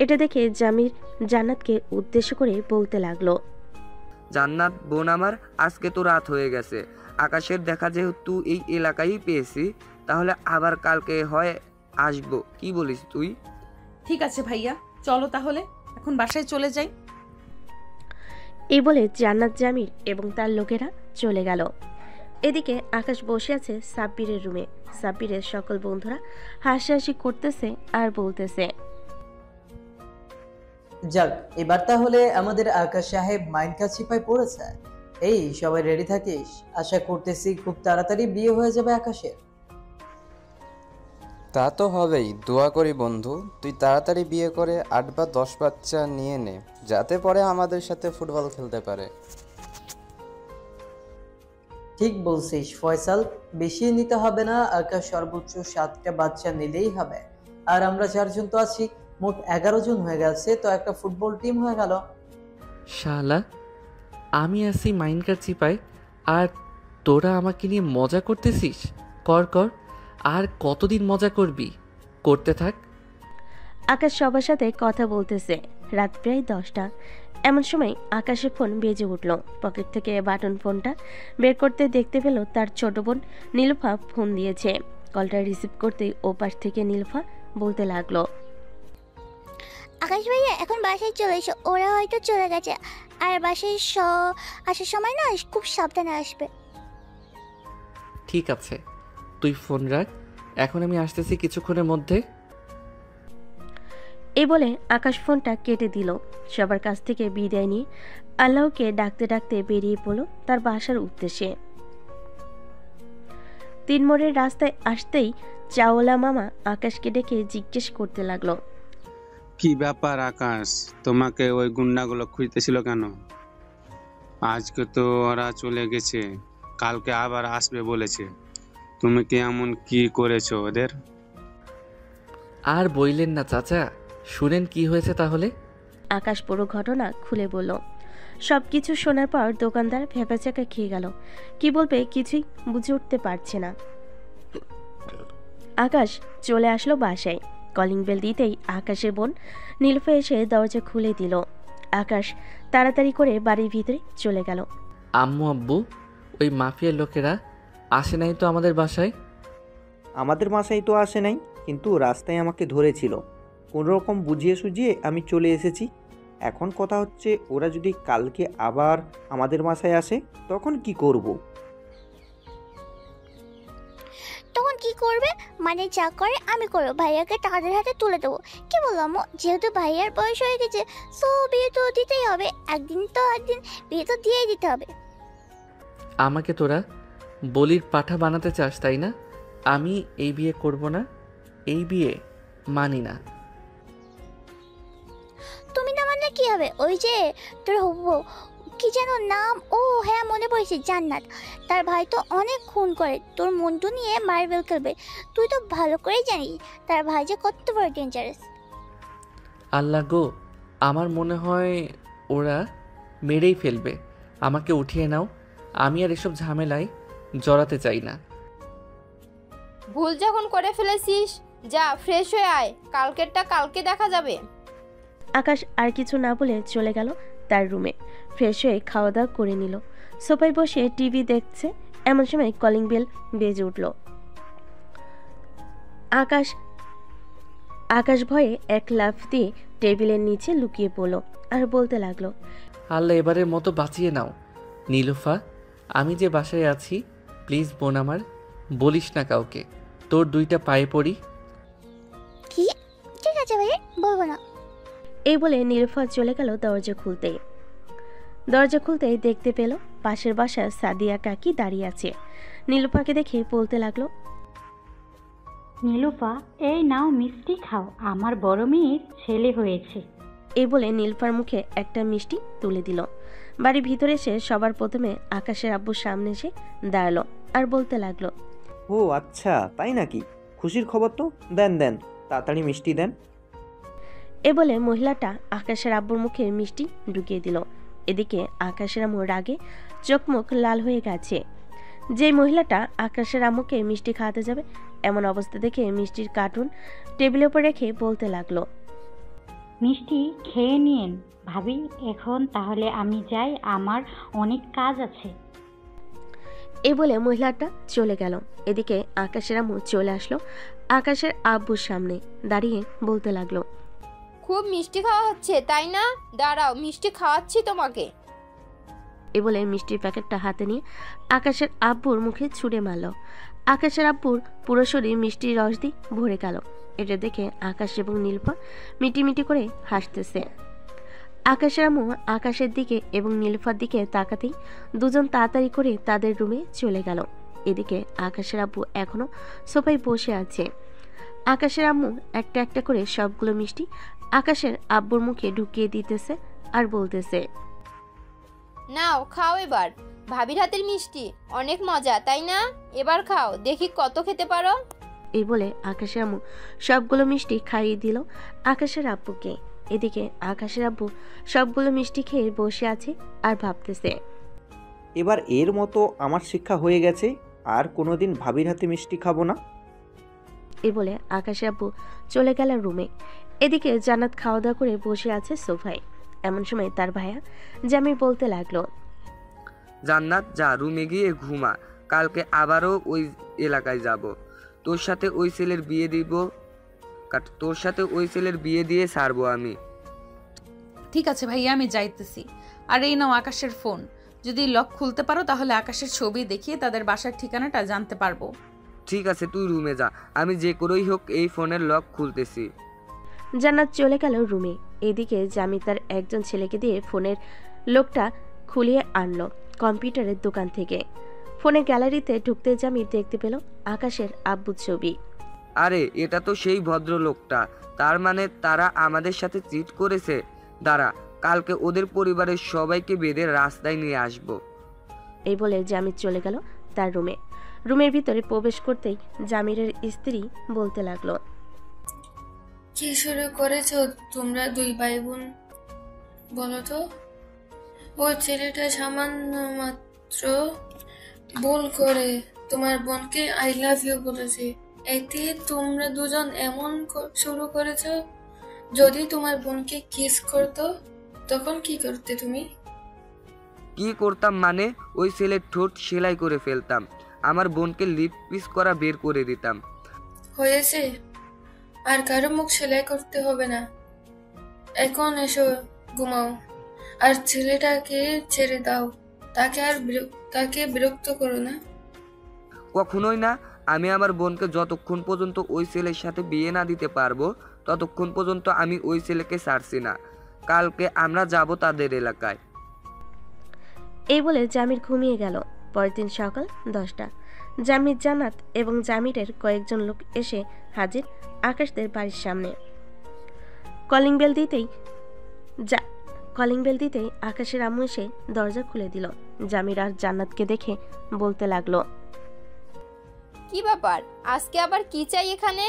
Speaker 3: এটা দেখে জামির জান্নাতকে উদ্দেশ্য করে বলতে লাগলো,
Speaker 5: জান্নাত বোন আমার, আজকে তো রাত হয়ে গেছে। আকাশের দেখা যেহেতু এই এলাকায় পেয়েছি, তাহলে আবার কালকে হয় আসবো। কি বলিস তুই?
Speaker 4: ঠিক আছে ভাইয়া, চলো তাহলে এখন বাসায় চলে যাই।
Speaker 3: এই বলে জান্নাত, জামির এবং তার লোকেরা চলে গেল। এদিকে আকাশ বসে আছে সাব্বিরের রুমে। সাব্বিরের সকল বন্ধুরা হাসাহাসি করতেছে আর বলতেছে,
Speaker 10: যাক, এবার তাহলে আমাদের আকাশ সাহেব মাইনকা ছিপায় পড়েছে। এই সবাই রেডি থাকিস, আশা করতেছি খুব তাড়াতাড়ি বিয়ে হয়ে যাবে আকাশের।
Speaker 15: তা তো হবেই, দোয়া করি বন্ধু তুই তাড়াতাড়ি বিয়ে করে 8 বা 10 বাচ্চা নিয়ে নে, যাতে পরে আমাদের সাথে ফুটবল খেলতে পারে।
Speaker 10: ঠিক বলছিস ফয়সাল, বেশি নিতে হবে না, আকাশ সর্বোচ্চ 7টা বাচ্চা নিলেই হবে। আর আমরা 4 জন তো আছি, মোট 11 জন হয়ে গেছে, তো একটা ফুটবল টিম হয়ে গেল।
Speaker 1: শালা, আমি আছি মাইনকার চিপায় আর তোরা আমাকে নিয়ে মজা করতেছিস। কর কর, আর কতদিন মজা করবি? করতে থাক।
Speaker 3: আকাশ সবার সাথে কথা বলতেছে। রাত প্রায় 10টা। এমন সময় আকাশের ফোন বেজে উঠল। পকেট থেকে বাটন ফোনটা বের করতে দেখতে পেল তার ছোট বোন নীলুফা ফোন দিয়েছে। কলটা রিসিভ করতেই ওপাশ থেকে নীলুফা বলতে লাগলো,
Speaker 11: আকাশ ভাইয়া এখন বাসায় চলে এসো, ওরা হয়তো চলে গেছে। আর বাসায় আসার সময় না খুব সাবধানে আসবে।
Speaker 1: ঠিক আছে, তুই ফোন রাখ, এখন আমি আসতেছি কিছুক্ষণের মধ্যে।
Speaker 3: এই বলে আকাশ ফোনটা কেটে দিল। সবার কাছ থেকে বিদায় নিয়ে আল্লাহকে ডাকতে ডাকতে বেরিয়ে পড়ল তার বাসার উদ্দেশ্যে। 3 মোড়ের রাস্তায় আসতেই চাওলা মামা আকাশকে ডেকে জিজ্ঞেস করতে লাগলো,
Speaker 14: কি ব্যাপার আকাশ, তোমাকে ওই গুন্ডাগুলো খুঁজতেছিল কেন? আজকে তো ওরা চলে গেছে, কালকে আবার আসবে বলেছে। তুমি কি এমন কি করেছো ওদের?
Speaker 1: আর বইলেন না চাচা, শুনেন কি হয়েছে তাহলে।
Speaker 3: আকাশ পুরো ঘটনা খুলে বলল। সবকিছু শোনার পর দোকানদার ভেপাচাকা খেয়ে গেল। কি বলবে কিছুই বুঝে উঠতে পারছে না। আকাশ চলে আসলো বাসায়। কলিং বেল দিতেই আকাশের বোন নীলুফা এসে দরজা খুলে দিল। আকাশ তাড়াতাড়ি করে বাড়ির ভিতরে চলে গেল।
Speaker 1: আম্মু আব্বু, ওই মাফিয়ার লোকেরা আসে নাই তো আমাদের বাসায়?
Speaker 13: আমাদের বাসায় তো আসে নাই, কিন্তু রাস্তায় আমাকে ধরেছিল। কোনোরকম বুঝিয়ে সুঝিয়ে আমি চলে এসেছি। এখন কথা হচ্ছে, ওরা যদি কালকে আবার আমাদের বাসায় আসে তখন কি করব?
Speaker 11: তখন কি করবে? মানে যা করে আমি করবো, ভাইয়াকে তাদের হাতে তুলে দেবো। কি বললাম, যেহেতু ভাইয়ার বয়স হয়ে গেছে সো বিয়ে তো দিতেই হবে। একদিন বিয়ে তো দিয়েই দিতে হবে।
Speaker 1: আমাকে তোরা বলির পাঠা বানাতে চাস তাই না? আমি এই বিয়ে করব না, এই বিয়ে মানি না।
Speaker 11: তুমি না মানলে কি হবে? ওই যে তোর হবু কি যেন নাম, ও হ্যাঁ মনে পড়েছে, জান্নাত। তার ভাই তো অনেক খুন করে, তোর মন্টু নিয়ে মার্বেল খেলবে। তুই তো ভালো করেই জানিস তার ভাই যে কত বড় ডেঞ্জারাস।
Speaker 1: আল্লাহ গো, আমার মনে হয় ওরা মেরেই ফেলবে। আমাকে উঠিয়ে নাও, আমি আর এসব ঝামেলায় জড়াতে চাই না।
Speaker 12: ভুল যখন করে ফেলেছিস যা ফ্রেশ হয়ে আয়, কালকেরটা কালকে দেখা যাবে।
Speaker 3: আকাশ আর কিছু না বলে চলে গেল তার রুমে। ফ্রেশ হয়ে খাওয়া দাওয়া করে নিল। সোফায় বসে টিভি দেখছে। এমন সময় কলিং বেল বেজে উঠল। আকাশ ভয়ে এক লাফ দিয়ে টেবিলের নিচে লুকিয়ে পড়ল আর বলতে লাগলো,
Speaker 1: আল্লাহ এবারের মতো বাঁচিয়ে নাও। নীলুফা, আমি যে বাসায় আছি, প্লিজ বোন আমার, বলিস না কাউকে। তোর 2টা পায়ে পড়ি।
Speaker 11: কি? ঠিক আছে ভাই, বলবো না।
Speaker 3: এই বলে নীলুফা চলে গেল দরজা খুলতেই দেখতে পেল পাশের বাসার সাদিয়া কাকি দাঁড়িয়ে আছে। নীলুফাকে দেখে বলতে লাগলো,
Speaker 16: নীলুফা, এই নাও মিষ্টি খাও, আমার বড় মেয়ের ছেলে হয়েছে।
Speaker 3: এই বলে নীলুফার মুখে একটা মিষ্টি তুলে দিল। বাড়ির ভিতরে এসে সবার প্রথমে আকাশের আব্বুর সামনে এসে দাঁড়ালো আর বলতে লাগলো,
Speaker 13: ও আচ্ছা, তাই নাকি? খুশির খবর তো, দেন দেন তাড়াতাড়ি মিষ্টি দেন।
Speaker 3: এ বলে মহিলাটা আকাশের আব্বুর মুখে মিষ্টি ঢুকিয়ে দিল। এদিকে আকাশের আম্মু রাগে চোখমুখ লাল হয়ে গেছে। যে মহিলাটা আকাশের আম্মুকে মিষ্টি খাওয়াতে যাবে এমন অবস্থা দেখে মিষ্টির কার্টুন টেবিলের উপর রেখে বলতে লাগলো,
Speaker 16: মিষ্টি খেয়ে নিন ভাবি, এখন তাহলে আমি যাই, আমার অনেক কাজ আছে।
Speaker 3: এই বলে মহিলাটা চলে গেল। এদিকে আকাশের আম্মু চলে আসলো আকাশের আব্বুর সামনে দাঁড়িয়ে বলতে লাগলো,
Speaker 12: খুব মিষ্টি খাওয়া হচ্ছে তাই না? দাঁড়াও, মিষ্টি খাওয়াচ্ছি তোমাকে।
Speaker 3: এ বলে মিষ্টির প্যাকেটটা হাতে নিয়ে আকাশের আব্বুর মুখে ছুঁড়ে মারল। আকাশের আব্বুর পুরো শরীর মিষ্টির রস দিয়ে ভরে গেল। এটা দেখে আকাশ এবং নীলুফা মিটিমিটি করে হাসতেছে। আকাশের আম্মু আকাশের দিকে এবং নীলুফার দিকে তাকাতেই দুজন তাড়াতাড়ি করে তাদের রুমে চলে গেল। এদিকে আকাশের আব্বু এখনো সোফায় বসে আছে। আকাশের আম্মু একটা একটা করে সবগুলো মিষ্টি আকাশের আব্বুর মুখে ঢুকিয়ে দিতেছে আর বলতেছে,
Speaker 12: নাও খাও এবার, ভাবির হাতের মিষ্টি অনেক মজা তাই না? এবার খাও, দেখি কত খেতে পারো।
Speaker 3: এই বলে আকাশের আম্মু সবগুলো মিষ্টি খাইয়ে দিল আকাশের আব্বুকে। এদিকে আকাশের আব্বু সবগুলো মিষ্টি খেয়ে বসে আছে আর ভাবতেছে।
Speaker 13: এবার এর মতো আমার শিক্ষা হয়ে গেছে, আর কোনোদিন ভাবির হাতে মিষ্টি খাবো না।
Speaker 3: এ বলে আকাশের আব্বু চলে গেল রুমে। এদিকে জান্নাত খাওয়া দাওয়া করে বসে আছে সোফায়। এমন সময় তার ভাইয়া জামির বলতে লাগলো,
Speaker 5: জান্নাত যা রুমে গিয়ে ঘুমা, কালকে আবারও ওই এলাকায় যাব, তোর সাথে ওই ছেলের বিয়ে দিয়ে ছাড়বো আমি।
Speaker 4: ঠিক আছে ভাইয়া, আমি যাইতেছি। আর এই নাও আকাশের ফোন, যদি লক খুলতে পারো তাহলে আকাশের ছবি দেখিয়ে তাদের বাসার ঠিকানাটা জানতে পারবো।
Speaker 5: ঠিক আছে, তুই রুমে যা, আমি যে করেই হোক এই ফোনের লক খুলতেছি।
Speaker 3: জান্নাত চলে গেল রুমে। এদিকে জামি তার একজন ছেলেকে দিয়ে ফোনের লোকটা খুলিয়ে আনলো কম্পিউটারের দোকান থেকে। ফোনের গ্যালারিতে ঢুকতে জামি দেখতে পেল আকাশের আব্বুর ছবি।
Speaker 5: আরে এটা তো সেই ভদ্রলোকটা, তার মানে তারা আমাদের সাথে চিট করেছে। দাঁড়া, কালকে ওদের পরিবারের সবাইকে বেঁধে রাস্তায় নিয়ে আসব।
Speaker 3: এই বলে জামির চলে গেল তার রুমে। রুমের ভিতরে প্রবেশ করতেই জামিরের স্ত্রী বলতে লাগলো,
Speaker 17: কি শুরু করেছো তোমরা দুই ভাই বোন? বলো তো, ওই ছেলেটা সামান্য মাত্র ভুল করে তোমার বোনকে আই লাভ ইউ বলেছে, এতে তোমরা দুজন এমন শুরু করেছো। যদি তোমার বোনকে কিস করতো তখন কি করতে তুমি?
Speaker 5: কি করতাম মানে, ওই ছেলের ঠোঁট সেলাই করে ফেলতাম, আমার বোনকে লিপ পিস করা বের করে দিতাম।
Speaker 17: হয়েছে, আর কারো মুখ সেলাই করতে হবে না। এখন এসো ঘুমাও, আর ছেলেটাকে ছেড়ে দাও, তাকে বিরক্ত করো না।
Speaker 5: কখনোই না, আমি আমার বোনকে যতক্ষণ পর্যন্ত ওই ছেলের সাথে বিয়ে না দিতে পারবো ততক্ষণ পর্যন্ত আমি ওই ছেলেকে ছাড়ছি না। কালকে আমরা যাব তাদের এলাকায়।
Speaker 3: এই বলে জামির ঘুমিয়ে গেল। পরের দিন সকাল 10টা। জামির, জান্নাত এবং জামিরের কয়েকজন লোক এসে হাজির আকাশদের বাড়ির সামনে। কলিং বেল দিতেই আকাশের আম্মু এসে দরজা খুলে দিল। জামির আর জান্নাতকে দেখে বলতে লাগলো,
Speaker 12: কি ব্যাপার, আজকে আবার কি চাই এখানে?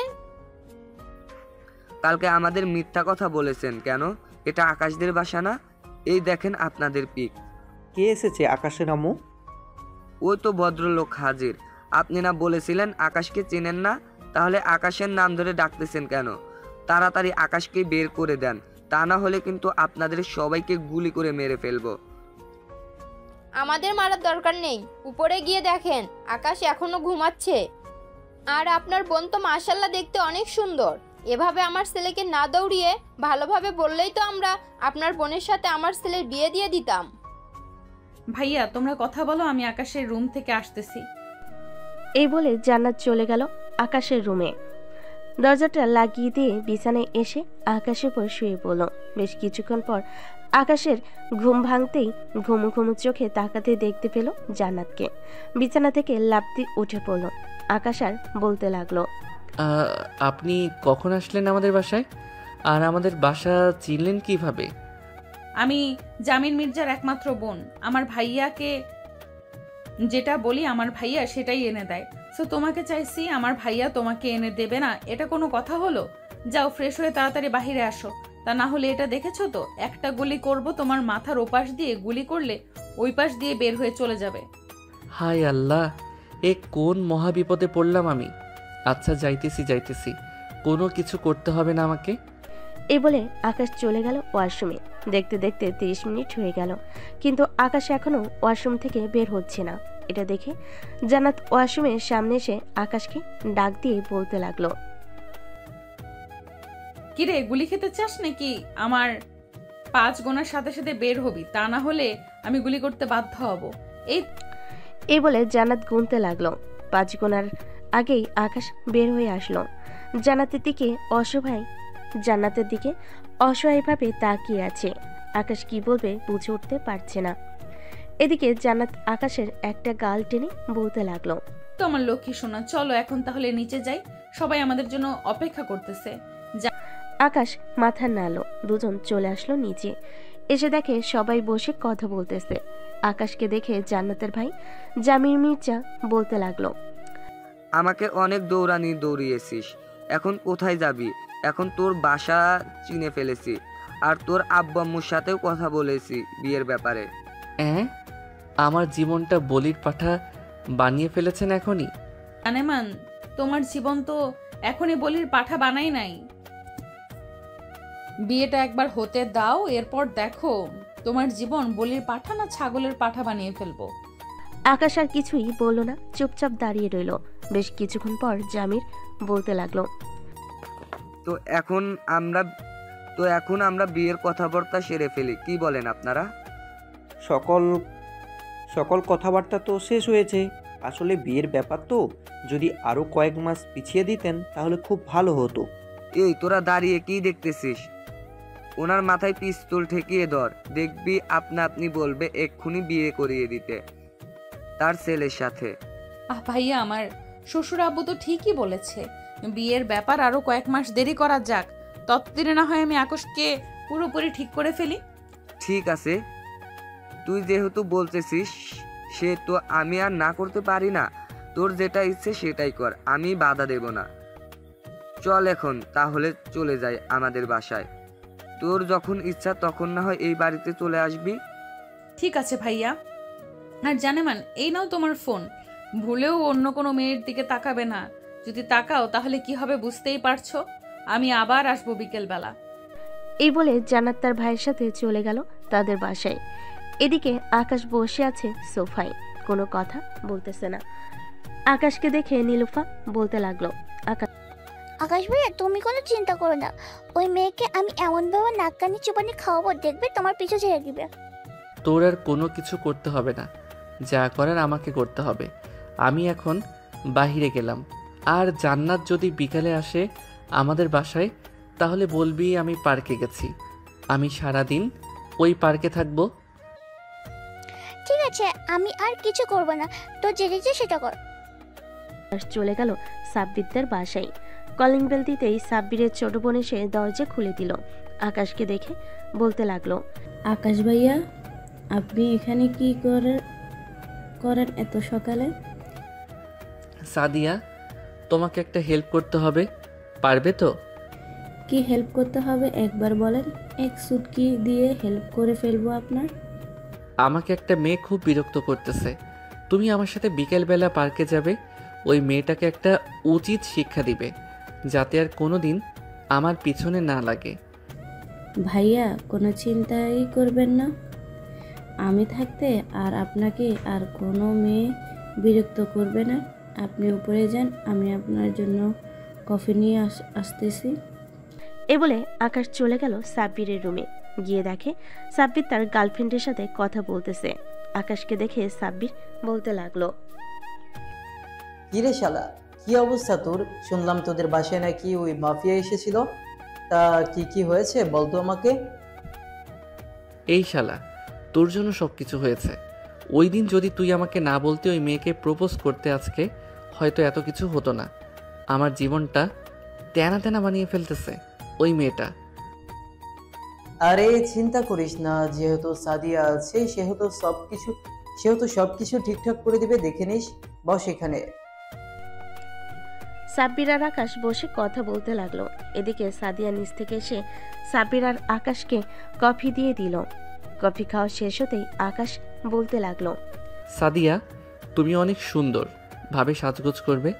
Speaker 5: কালকে আমাদের মিথ্যা কথা বলেছেন কেন? এটা আকাশদের বাসা না? এই দেখেন আপনাদের পিক।
Speaker 13: কে এসেছে আকাশের আম্মু?
Speaker 5: ওই তো ভদ্রলোক হাজির। আপনি না বলেছিলেন আকাশকে চেনেন না, তাহলে আকাশের নাম ধরে ডাকতেছেন কেন? তাড়াতাড়ি আকাশকে বের করে দেন, তা না হলে কিন্তু আপনাদের সবাইকে গুলি করে মেরে ফেলবো।
Speaker 12: আমাদের মারার দরকার নেই, উপরে গিয়ে দেখেন আকাশ এখনো ঘুমাচ্ছে। আর আপনার বোন তো মাশাআল্লাহ দেখতে অনেক সুন্দর। এভাবে আমার ছেলেকে না দৌড়িয়ে ভালোভাবে বললেই তো আমরা আপনার বোনের সাথে আমার ছেলের বিয়ে দিয়ে দিতাম।
Speaker 4: ভাইয়া তোমরা কথা বলো, আমি আকাশের রুম থেকে আসতেছি।
Speaker 3: এই বলে জান্নাত চলে গেল আকাশের রুমে। দরজাটা লাগিয়ে দিয়ে বিছানায় এসে আকাশের উপর শুয়ে পড়ল। বেশ কিছুক্ষণ পর আকাশের ঘুম ভাঙতেই ঘুমু ঘুমু চোখে তাকাতে দেখতে পেল জান্নাতকে। বিছানা থেকে লাফ দিয়ে উঠে পড়ল। আকাশ আর বলতে লাগলো,
Speaker 1: আপনি কখন আসলেন আমাদের বাসায়? আর আমাদের বাসা চিনলেন কিভাবে?
Speaker 4: আমি জামির মির্জার একমাত্র বোন। আমার ভাইয়াকে যেটা বলি আমার ভাইয়া সেটাই এনে দেয়। সো তোমাকে চাইছি, আমার ভাইয়া তোমাকে এনে দেবে না, এটা কোনো কথা হলো? যাও ফ্রেশ হয়ে তাড়াতাড়ি বাহিরে আসো, তা না হলে এটা দেখেছো তো, একটা গুলি করব তোমার মাথার ওপাশ দিয়ে, গুলি করলে ওই পাশ দিয়ে বের হয়ে চলে যাবে।
Speaker 1: হায় আল্লাহ, এ কোন মহাবিপদে পড়লাম আমি। আচ্ছা যাইতেছি, কোনো কিছু করতে হবে না আমাকে।
Speaker 3: এই বলে আকাশ চলে গেল ওয়াশরুমে। দেখতে দেখতে 30 মিনিট হয়ে গেল, কিন্তু আকাশ এখনো ওয়াশরুম থেকে বের হচ্ছে না। এটা দেখে জান্নাত ওয়াশরুমের সামনে এসে আকাশকে ডাক দিয়ে বলতে লাগলো,
Speaker 4: কিরে গুলি খেতে চাস নাকি? আমার 5 গোনার সাথে সাথে বের হবি, তা না হলে আমি গুলি করতে বাধ্য হব।
Speaker 3: এই বলে জান্নাত গুনতে লাগলো। 5 গোনার আগেই আকাশ বের হয়ে আসলো। জান্নাতের দিকে অসহায়ভাবে তাকিয়ে আছে। আকাশ কি বলবে বুঝে উঠতে পারছে না। এদিকে জান্নাত আকাশের একটা গাল টেনে বলতে লাগলো,
Speaker 4: তো আমার লক্ষ্মী সোনা, চলো এখন তাহলে নিচে যাই, সবাই আমাদের জন্য অপেক্ষা করতেছে।
Speaker 3: আকাশ মাথা নাড়ল। দুজন চলে আসলো নিচে। এসে দেখে সবাই বসে কথা বলতেছে। আকাশকে দেখে জান্নাতের ভাই জামির মির্জা বলতে লাগলো,
Speaker 5: আমাকে অনেক দৌড়িয়েছিস, এখন কোথায় যাবি? এখন তোর বাসা চিনে ফেলেছি, আর তোর আব্বু আম্মুর সাথেও কথা বলেছি বিয়ের ব্যাপারে।
Speaker 1: আমার জীবনটা বলির পাঠা বানিয়ে ফেলেছেন এখনই?
Speaker 4: জানেমান, তোমার জীবন তো এখনই বলির পাঠা বানাই নাই। বিয়েটা একবার হতে দাও, এরপর দেখো তোমার জীবন বলির পাঠা না ছাগলের পাঠা বানিয়ে ফেলবো।
Speaker 3: আকাশ আর কিছুই বলল না, চুপচাপ দাঁড়িয়ে রইল। বেশ কিছুক্ষণ পর জামির বলতে লাগলো,
Speaker 5: তো এখন আমরা বিয়ের কথাবার্তা সেরে ফেলি, কি বলেন আপনারা?
Speaker 13: সকল কথাবার্তা তো শেষ হয়েছে। আসলে বিয়ের ব্যাপার তো, যদি আরো কয়েক মাস পিছিয়ে দিতেন তাহলে খুব ভালো হতো।
Speaker 5: এই তোরা দাঁড়িয়ে কি দেখতেছিস? ওনার মাথায় পিস্তল ঠেকিয়ে ধর, দেখবি আপনা আপনি বলবে এক্ষুনি বিয়ে করিয়ে দিতে তার ছেলের সাথে।
Speaker 4: ভাইয়া, আমার শ্বশুর আব্বু তো ঠিকই বলেছে, বিয়ের ব্যাপার আরো কয়েক মাস দেরি করা যাক, ততদিনে না হয় আমি আকাশকে পুরোপুরি ঠিক করে ফেলি।
Speaker 5: ঠিক আছে, তুই যেহেতু বলতেছিস সে তো আমি আর না করতে পারি না। তোর যেটা ইচ্ছে সেটাই কর, আমি বাধা দেব না। চল এখন তাহলে চলে যাই আমাদের বাসায়। তোর যখন ইচ্ছা তখন না হয় এই বাড়িতে চলে আসবি।
Speaker 4: ঠিক আছে ভাইয়া। আর জানেমান, এই নাও তোমার ফোন, ভুলেও অন্য কোনো মেয়ের দিকে তাকাবে না। যদি তাকাও তাহলে কি হবে বুঝতেই পারছো। আমি আবার আসবো বিকেলবেলা।
Speaker 3: এই বলে জান্নাত তার ভাইয়ের সাথে চলে গেল তাদের বাসায়। এদিকে আকাশ বসে আছে সোফায়, কোনো কথা বলতেছে না। আকাশকে দেখে নীলুফা বলতে লাগলো,
Speaker 11: আকাশ ভাইয়া, তুমি কোনো চিন্তা করো না, ওই মেয়েকে আমি এমনভাবে নাক-কানি চুপানি খাওয়াবো, দেখবে তোমার পিছু ছেড়ে দিবে।
Speaker 1: তোর আর কোনো কিছু করতে হবে না, যা করার আমাকে করতে হবে। আমি এখন বাহিরে গেলাম, আর জান্নাত যদি বিকালে আসে আমাদের বাসায় তাহলে বলবি আমি পার্কে গেছি। আমি সারাদিন ওই পার্কে থাকবো।
Speaker 11: ঠিক আছে, আমি আর কিছু করব না, তো যেটা ইচ্ছে সেটা কর।
Speaker 3: চলে গেল সাব্বিরদের বাসায়। কলিং বেল দিতেই সাব্বিরের ছোট বোন এসে দরজা খুলে দিল। আকাশকে দেখে বলতে লাগলো,
Speaker 18: আকাশ ভাইয়া, আপনি এখানে কি করেন এত সকালে?
Speaker 1: সাদিয়া, তোমাকে একটা হেল্প করতে হবে, পারবে তো?
Speaker 18: কি হেল্প করতে হবে একবার বলেন, এক সুটকি দিয়ে হেল্প করে ফেলবো আপনার।
Speaker 1: আমাকে একটা মেয়ে খুব বিরক্ত করতেছে, তুমি আমার সাথে বিকেলবেলা পার্কে যাবে। ওই মেয়েটাকে একটা উচিত শিক্ষা দিবে, যাতে আর কোনোদিন আমার পিছনে না লাগে।
Speaker 18: ভাইয়া, কোনো চিন্তাই করবেন না, আমি থাকতে আর আপনাকে আর কোনো মেয়ে বিরক্ত করবে না। আপনি উপরে যান, আমি আপনার জন্য কফি নিয়ে আসতেছি।
Speaker 3: এ বলে আকাশ চলে গেল সাব্বিরের রুমে। গিয়ে দেখে সাব্বির তার গার্লফ্রেন্ডের সাথে কথা বলতেছে। আকাশকে দেখে সাব্বির বলতে লাগলো,
Speaker 10: কিরে শালা, কি অবস্থা তোর? শুনলাম তোদের বাসায় নাকি ওই মাফিয়া এসেছিল, তা কি কি হয়েছে বলতো আমাকে।
Speaker 1: এই শালা, তোর জন্য সবকিছু হয়েছে। ওই দিন যদি তুই আমাকে না বলতে ওই মেয়েকে প্রপোজ করতে, আজকে হয়তো এত কিছু হতো না। আমার জীবনটা তেনা তেনা বানিয়ে ফেলতেছে ওই মেয়েটা।
Speaker 10: আরে চিন্তা করিস না, যেহেতু সাদিয়া আছে সেহেতু সবকিছু ঠিকঠাক করে দিবে, দেখে নিস। বস এখানে।
Speaker 3: সাব্বির আর আকাশ বসে কথা বলতে লাগলো। এদিকে সাদিয়া নিচ থেকে এসে সাব্বির আর আকাশকে কফি দিয়ে দিল। কফি খাওয়া শেষ হতেই আকাশ বলতে লাগলো,
Speaker 1: সাদিয়া, তুমি অনেক সুন্দর ভাবে সাজগোজ করবে,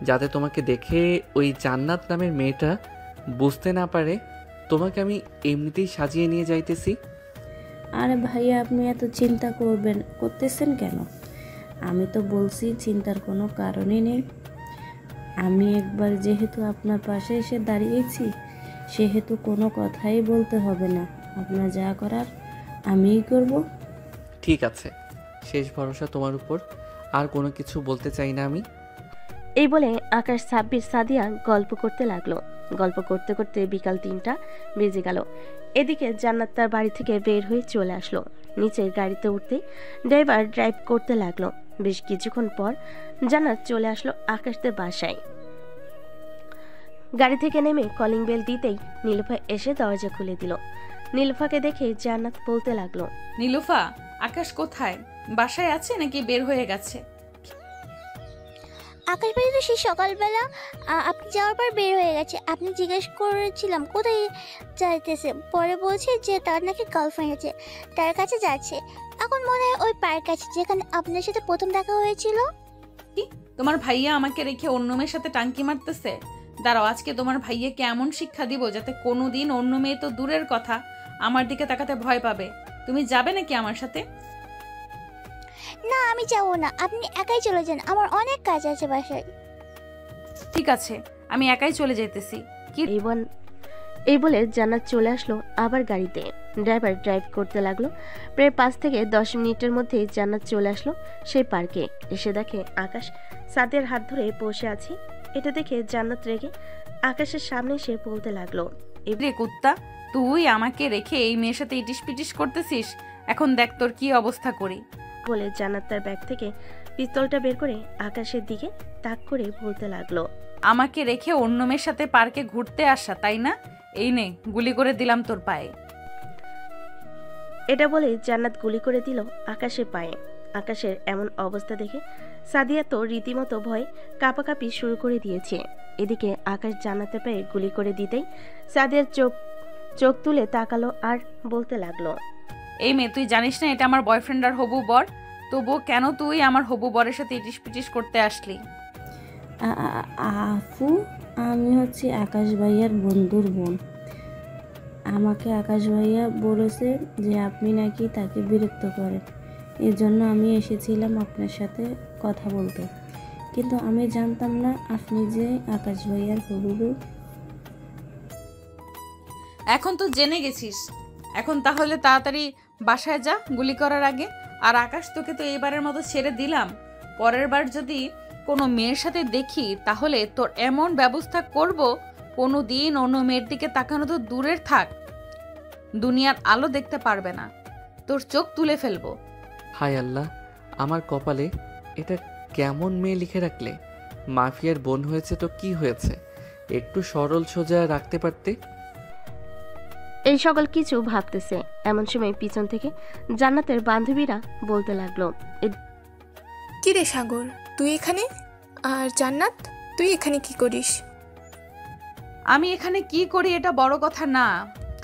Speaker 1: যাতে তোমাকে দেখে ওই জান্নাত নামের মেয়েটা বুঝতে না পারে তোমাকে আমি এমনিতেই সাজিয়ে নিয়ে যাইতেছি।
Speaker 18: আরে ভাইয়া, আপনি এত চিন্তা করতেছেন কেন? আমি তো বলছি চিন্তার কোনো কারণই নেই। আমি একবার যেহেতু আপনার পাশে এসে দাঁড়িয়েছি, সেহেতু কোনো কথাই বলতে হবে না। আপনার যা করার আমিই করব।
Speaker 1: ঠিক আছে, শেষ ভরসা তোমার উপর, আর কোনো কিছু বলতে চাই না আমি।
Speaker 3: এই বলে আকাশ সাব্বির সাদিয়া গল্প করতে লাগলো। গল্প করতে করতে বিকাল 3টা বেজে গেল। এদিকে জান্নাত তার বাড়ি থেকে বের হয়ে চলে আসলো। নিচে গাড়িতে উঠতে ড্রাইভার ড্রাইভ করতে লাগলো। বেশ কিছুক্ষণ পর জান্নাত চলে আসলো আকাশদের বাসায়। গাড়ি থেকে নেমে কলিং বেল দিতেই নীলুফা এসে দরজা খুলে দিল। নীলুফাকে দেখে জান্নাত বলতে লাগলো,
Speaker 4: নীলুফা, আকাশ কোথায়? বাসায় আছে নাকি বের হয়ে গেছে?
Speaker 11: আকাশ ভাই তো সেই সকালবেলা আপনি যাওয়ার পর বের হয়ে গেছে। আপনি জিজ্ঞেস করেছিলাম কোথায় যাইতেছে, পরে বলছে যে তার নাকি গার্লফ্রেন্ড আছে, তার কাছে যাচ্ছে। এখন মনে হয় ওই পার্ক আছে যেখানে আপনার সাথে প্রথম দেখা হয়েছিল।
Speaker 4: তোমার ভাইয়া আমাকে রেখে অন্য মেয়ের সাথে টাঙ্কি মারতেছে। দাঁড়াও, আজকে তোমার ভাইয়াকে এমন শিক্ষা দিব যাতে কোনোদিন অন্য মেয়ে তো দূরের কথা আমার দিকে তাকাতে ভয় পাবে। তুমি যাবে নাকি আমার সাথে?
Speaker 11: না, আমি যাবো না, আপনি একাই চলে যান, আমার অনেক কাজ আছে বাসায়।
Speaker 4: ঠিক আছে, আমি একাই চলে যেতেছি। কি
Speaker 3: এই বলে জান্নাত চলে আসলো আবার গাড়িতে। ড্রাইভার ড্রাইভ করতে লাগলো। প্রায় 5 থেকে 10 মিনিটের মধ্যেই জান্নাত চলে আসলো সেই পার্কে। এসে দেখে আকাশ সাদের হাত ধরে বসে আছে। এটা দেখে জান্নাত রেগে আকাশের সামনে এসে বলতে লাগলো,
Speaker 4: এবারে কুত্তা, তুই আমাকে রেখে এই মেয়ের সাথে ইটিস পিটিস করতেছিস, এখন দেখ তোর কি অবস্থা করি।
Speaker 3: বলে জান্নাত তার ব্যাগ থেকে পিস্তলটা বের করে আকাশের দিকে তাক করে বলতে লাগলো,
Speaker 4: আমাকে রেখে অন্য মেয়ের সাথে পার্কে ঘুরতে আসা, তাই না? এই নে, গুলি করে দিলাম তোর পায়ে।
Speaker 3: এটা বলে জান্নাত গুলি করে দিল আকাশের পায়ে। আকাশের এমন অবস্থা দেখে সাদিয়া তো রীতিমতো ভয় কাঁপাকাঁপি শুরু করে দিয়েছে। এদিকে আকাশ জান্নাতের পায়ে গুলি করে দিতেই সাদিয়ার চোখ তুলে তাকালো আর বলতে লাগলো,
Speaker 4: এই মেয়ে, তুই জানিস না এটা আমার বয়ফ্রেন্ড আর হবু বর? তবুও কেন তুই আমার হবু বরের সাথে ইটিস পিটিস করতে আসলি?
Speaker 18: আপু, আমি হচ্ছে আকাশ ভাইয়ার বন্ধুর বোন। আমাকে আকাশ ভাইয়া বলেছে যে আপনি নাকি তাকে বিরক্ত করেন, এর জন্য আমি এসেছিলাম আপনার সাথে কথা বলতে। কিন্তু আমি জানতাম না আপনি যে আকাশ ভাইয়ার হবু বউ।
Speaker 4: এখন তো জেনে গেছিস, এখন তাহলে তাড়াতাড়ি বাসায় যা গুলি করার আগে। আর আকাশ, তোকে তো এবারের মতো ছেড়ে দিলাম। পরের বার যদি কোনো মেয়ের সাথে দেখি তাহলে তোর এমন ব্যবস্থা করব, কোনো দিন অন্য মেয়ের দিকে তাকানো তো দূরের থাক, দুনিয়ার আলো দেখতে পারবে না, তোর চোখ তুলে ফেলবো।
Speaker 1: হায় আল্লাহ, আমার কপালে এটা কেমন মেয়ে লিখে রাখলে। মাফিয়ার বোন হয়েছে তো কি হয়েছে, একটু সরল সোজা রাখতে পারতে।
Speaker 3: এই সকল কিছু ভাবতেছে এমন সময় পিছন থেকে জান্নাতের বান্ধবীরা বলতে লাগলো,
Speaker 19: কি রে সাগর, তুই এখানে? আর জান্নাত, তুই এখানে কি করিস?
Speaker 4: আমি এখানে কি করি এটা বড় কথা না,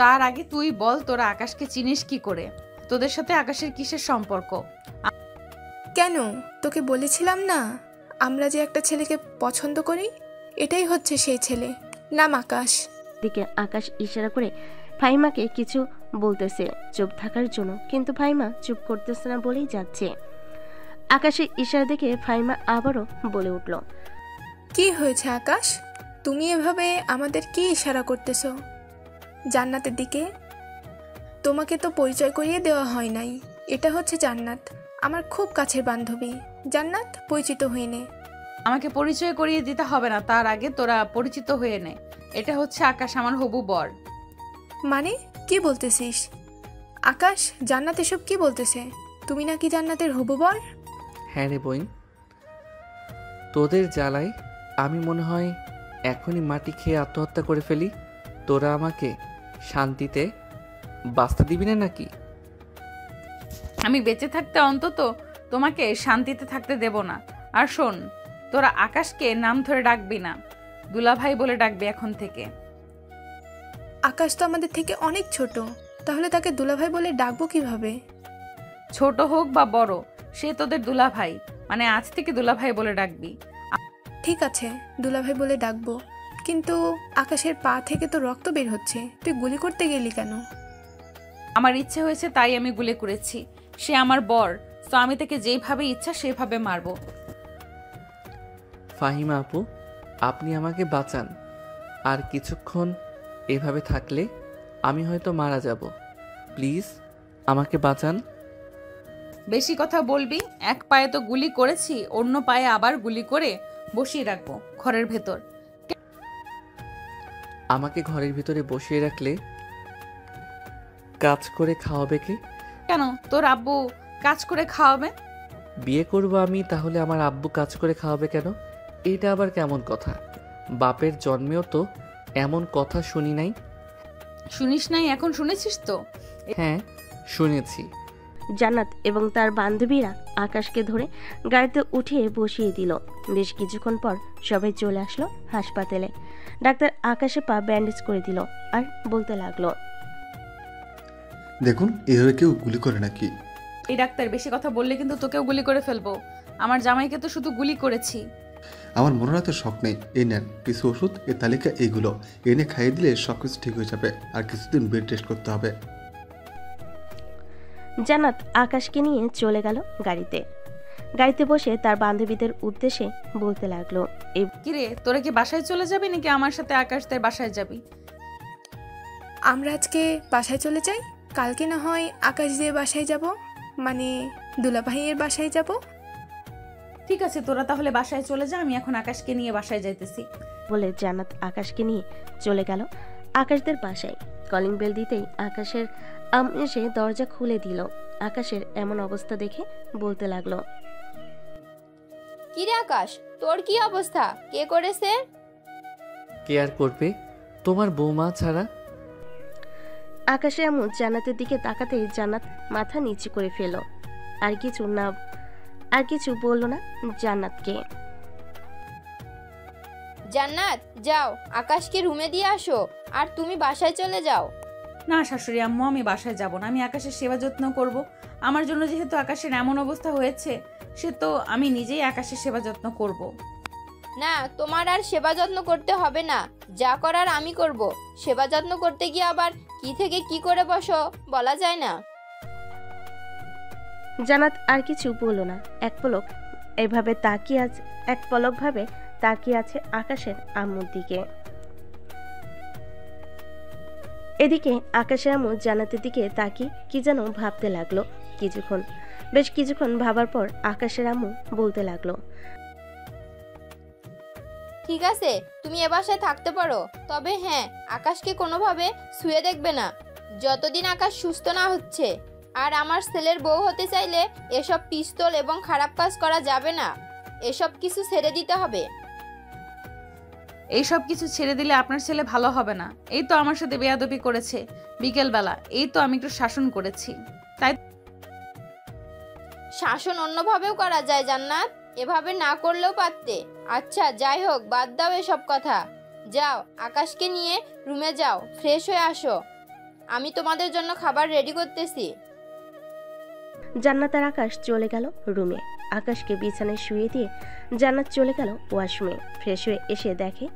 Speaker 4: তার আগে তুই বল তোরা আকাশকে চিনিস কি করে? তোদের সাথে আকাশের কিসের সম্পর্ক?
Speaker 19: কেন, তোকে বলেছিলাম না আমরা যে একটা ছেলেকে পছন্দ করি? এটাই হচ্ছে সেই ছেলে, নাম আকাশ।
Speaker 3: দিকে আকাশ ইশারা করে ফাহিমাকে কিছু বলতেছে চুপ থাকার জন্য, কিন্তু ফাহিমা চুপ করতেছে না বলেই যাচ্ছে। আকাশের ইশারা দেখে ফাহিমা আবারও বলে উঠল,
Speaker 19: কি হয়েছে আকাশ, তুমি এভাবে আমাদের কি ইশারা করতেছো? জান্নাতের দিকে? তোমাকে তো পরিচয় করিয়ে দেওয়া হয় নাই। এটা হচ্ছে জান্নাত, আমার খুব কাছের বান্ধবী। জান্নাত, পরিচিত হয়ে নে।
Speaker 4: আমাকে পরিচয় করিয়ে দিতে হবে না, তার আগে তোরা পরিচিত হয়ে নে। এটা হচ্ছে আকাশ, আমার হবু বর।
Speaker 19: মানে কি বলতেছিস আকাশ? জান্নাত এসব কি বলতেছে? তুমি নাকি জান্নাতের হবু বর?
Speaker 1: হ্যাঁ রে বইন, তোদের জ্বালায় আমি মনে হয় এখনই মাটি খেয়ে আত্মহত্যা করে ফেলি। তোরা আমাকে শান্তিতে বাঁচতে দিবি না নাকি?
Speaker 4: আমি বেঁচে থাকতে অন্তত তোমাকে শান্তিতে থাকতে দেব না। আর শোন, তোরা আকাশকে নাম ধরে ডাকবি না, দুলাভাই বলে ডাকবি এখন থেকে।
Speaker 19: আকাশ তো আমাদের থেকে অনেক ছোট, তাহলে তাকে দুলাভাই বলে ডাকবো কিভাবে?
Speaker 4: ছোট হোক বা বড়, সে তোদের দুলাভাই, মানে আজ থেকে দুলাভাই বলে ডাকবি।
Speaker 19: ঠিক আছে, দুলাভাই বলে ডাকবো। কিন্তু আকাশের পা থেকে তো রক্ত বের হচ্ছে, তুই গুলি করতে গেলি কেন?
Speaker 4: আমার ইচ্ছে হয়েছে তাই আমি গুলি করেছি। সে আমার বর, তো আমি তাকে যেভাবে ইচ্ছা সেভাবে মারবো।
Speaker 1: ফাহিমা আপু, আপনি আমাকে বাঁচান। আর কিছুক্ষণ এভাবে থাকলে আমি হয়তো মারা যাব। প্লিজ আমাকে বাঁচান।
Speaker 4: বেশি কথা বলবি? এক পায়ে তো গুলি করেছি, অন্য পায়ে আবার গুলি করে বসিয়ে রাখবো ঘরের ভেতর।
Speaker 1: আমাকে ঘরের ভিতরে বসিয়ে রাখলে কাজ করে খাওয়াবে কে?
Speaker 4: কেন, তোর আব্বু কাজ করে খাওয়াবে?
Speaker 1: বিয়ে করব আমি, তাহলে আমার আব্বু কাজ করে খাওয়াবে কেন? এটা আবার কেমন কথা? বাপের জন্মেও তো এমন কথা শুনি নাই।
Speaker 4: শুনিস নাই, এখন শুনেছিস তো?
Speaker 1: হ্যাঁ শুনেছি।
Speaker 3: জান্নাত এবং তার বান্ধবীরা আকাশকে ধরে গাড়িতে উঠিয়ে বসিয়ে দিল। বেশ কিছুক্ষণ পর সবাই চলে আসলো হাসপাতালে। ডাক্তার আকাশে পা ব্যান্ডেজ করে দিল আর বলতে লাগলো,
Speaker 20: দেখুন এভাবে কেউ গুলি করে নাকি?
Speaker 4: এই ডাক্তার বেশি কথা বললে কিন্তু তোকেও গুলি করে ফেলবো। আমার জামাইকে তো শুধু গুলি করেছি।
Speaker 20: আমার মনে রাতে শখ নেই, এই নেন কিছু ওষুধ, এই তালিকা এইগুলো এনে খাইয়ে দিলে সবকিছু ঠিক হয়ে যাবে, আর কিছুদিন বেড টেস্ট করতে হবে।
Speaker 3: জান্নাত আকাশকে নিয়ে চলে গেল গাড়িতে বসে তার বান্ধবীদের উদ্দেশ্যে বলতে লাগলো,
Speaker 4: কিরে তোরা কি বাসায় চলে যাবি নাকি আমার সাথে আকাশদের বাসায় যাবি?
Speaker 19: আমরা আজকে বাসায় চলে যাই, কালকে না হয় আকাশ দিয়ে বাসায় যাব, মানে দুলাভাইয়ের বাসায় যাব।
Speaker 4: ঠিক আছে, তোরা তাহলে বাসায় চলে যা, আমি এখন আকাশকে নিয়ে বাসায় যাইতেছি
Speaker 3: বলে জান্নাত আকাশকে নিয়ে চলে গেল আকাশদের বাসায়। কলিং বেল দিতেই আকাশের এসে দরজা খুলে দিল। আকাশের এমন অবস্থা দেখে বলতে লাগলো,
Speaker 12: কিরে আকাশ, তোর কি অবস্থা? কে করেছে?
Speaker 1: কে আর করবে, তোমার বৌমা ছাড়া।
Speaker 3: আকাশে এমন জান্নাতের দিকে তাকাতেই জান্নাত মাথা নিচু করে ফেল। আর কিছু বলল না জান্নাতকে।
Speaker 12: জান্নাত যাও, আকাশকে রুমে দিয়ে আসো, আর তুমি বাসায় চলে যাও।
Speaker 4: না শাশুড়ি আম্মু, আমি বাসায় যাব না, আমি আকাশের সেবা যত্ন করব। আমার জন্য যেহেতু আকাশের এমন অবস্থা হয়েছে, সে তো আমি নিজেই আকাশের সেবা যত্ন করব।
Speaker 12: না, তোমার আর সেবা যত্ন করতে হবে না, যা করার আমি করব। সেবা যত্ন করতে গিয়ে আবার কি থেকে কি করে বসো বলা যায় না।
Speaker 3: জান্নাত আর কিছু বলল না। এক পলক ভাবে তাকিয়ে আছে আকাশের আম্মুর দিকে। এদিকে আকাশের আম্মু জান্নাতের দিকে তাকিয়ে কি যেন ভাবতে লাগলো। বেশ কিছুক্ষণ ভাবার পর আকাশের আম্মু বলতে লাগলো,
Speaker 12: ঠিক আছে, তুমি এ বাসায় থাকতে পারো, তবে হ্যাঁ, আকাশকে কোনোভাবে ছুঁয়ে দেখবে না যতদিন আকাশ সুস্থ না হচ্ছে। আর আমার ছেলের বউ হতে চাইলে এসব পিস্তল এবং খারাপ কাজ করা যাবে না, এসব কিছু ছেড়ে দিতে হবে।
Speaker 4: এইসব কিছু ছেড়ে দিলে আপনার ছেলে ভালো হবে না। এই তো আমার সাথে বেয়াদবি করেছে বিকেলবেলা, এই তো আমি একটু শাসন করেছি। তাই
Speaker 12: শাসন অন্যভাবেও করা যায় জান্নাত, এভাবে না করলেও পারতে। আচ্ছা যাই হোক, বাদ দাও এসব কথা। যাও, আকাশকে নিয়ে রুমে যাও, ফ্রেশ হয়ে আসো, আমি তোমাদের জন্য খাবার রেডি করতেছি।
Speaker 3: জান্নাত আর আকাশ চলে গেল রুমে। আকাশকে বিছানায় শুয়ে দিয়ে জান্নাত চলে গেল ওয়াশরুমে। ফ্রেশ হয়ে এসে দেখে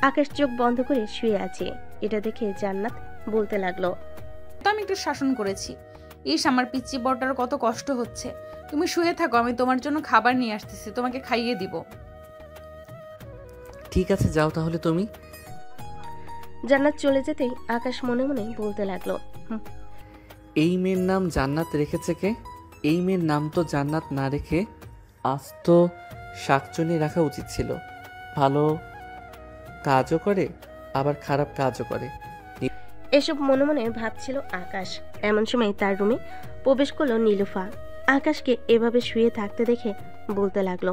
Speaker 3: আকাশ চোখ বন্ধ করে শুয়ে আছে। এটা দেখে জান্নাত বলতে লাগলো,
Speaker 4: তো আমি একটু শাসন করেছি। আমার পিচ্চি বড়টার কত কষ্ট হচ্ছে। তুমি শুয়ে থাকো, আমি তোমার জন্য খাবার নিয়ে আসতেছি, তোমাকে খাইয়ে দিব।
Speaker 1: ঠিক আছে যাও তাহলে তুমি।
Speaker 3: জান্নাত চলে যেতেই আকাশ মনে মনে বলতে লাগলো,
Speaker 1: এই মেয়ের নাম জান্নাত রেখেছে কে? এই মেয়ের নাম তো জান্নাত না রেখে আজ তো শাকচুনি রাখা উচিত ছিল। ভালো কাজও করে আবার খারাপ কাজও করে।
Speaker 3: এসব মনে মনে ভাবছিল আকাশ। এমন সময় তার রুমে প্রবেশ করলো নীলুফা। আকাশকে এভাবে শুয়ে থাকতে দেখে বলতে লাগলো,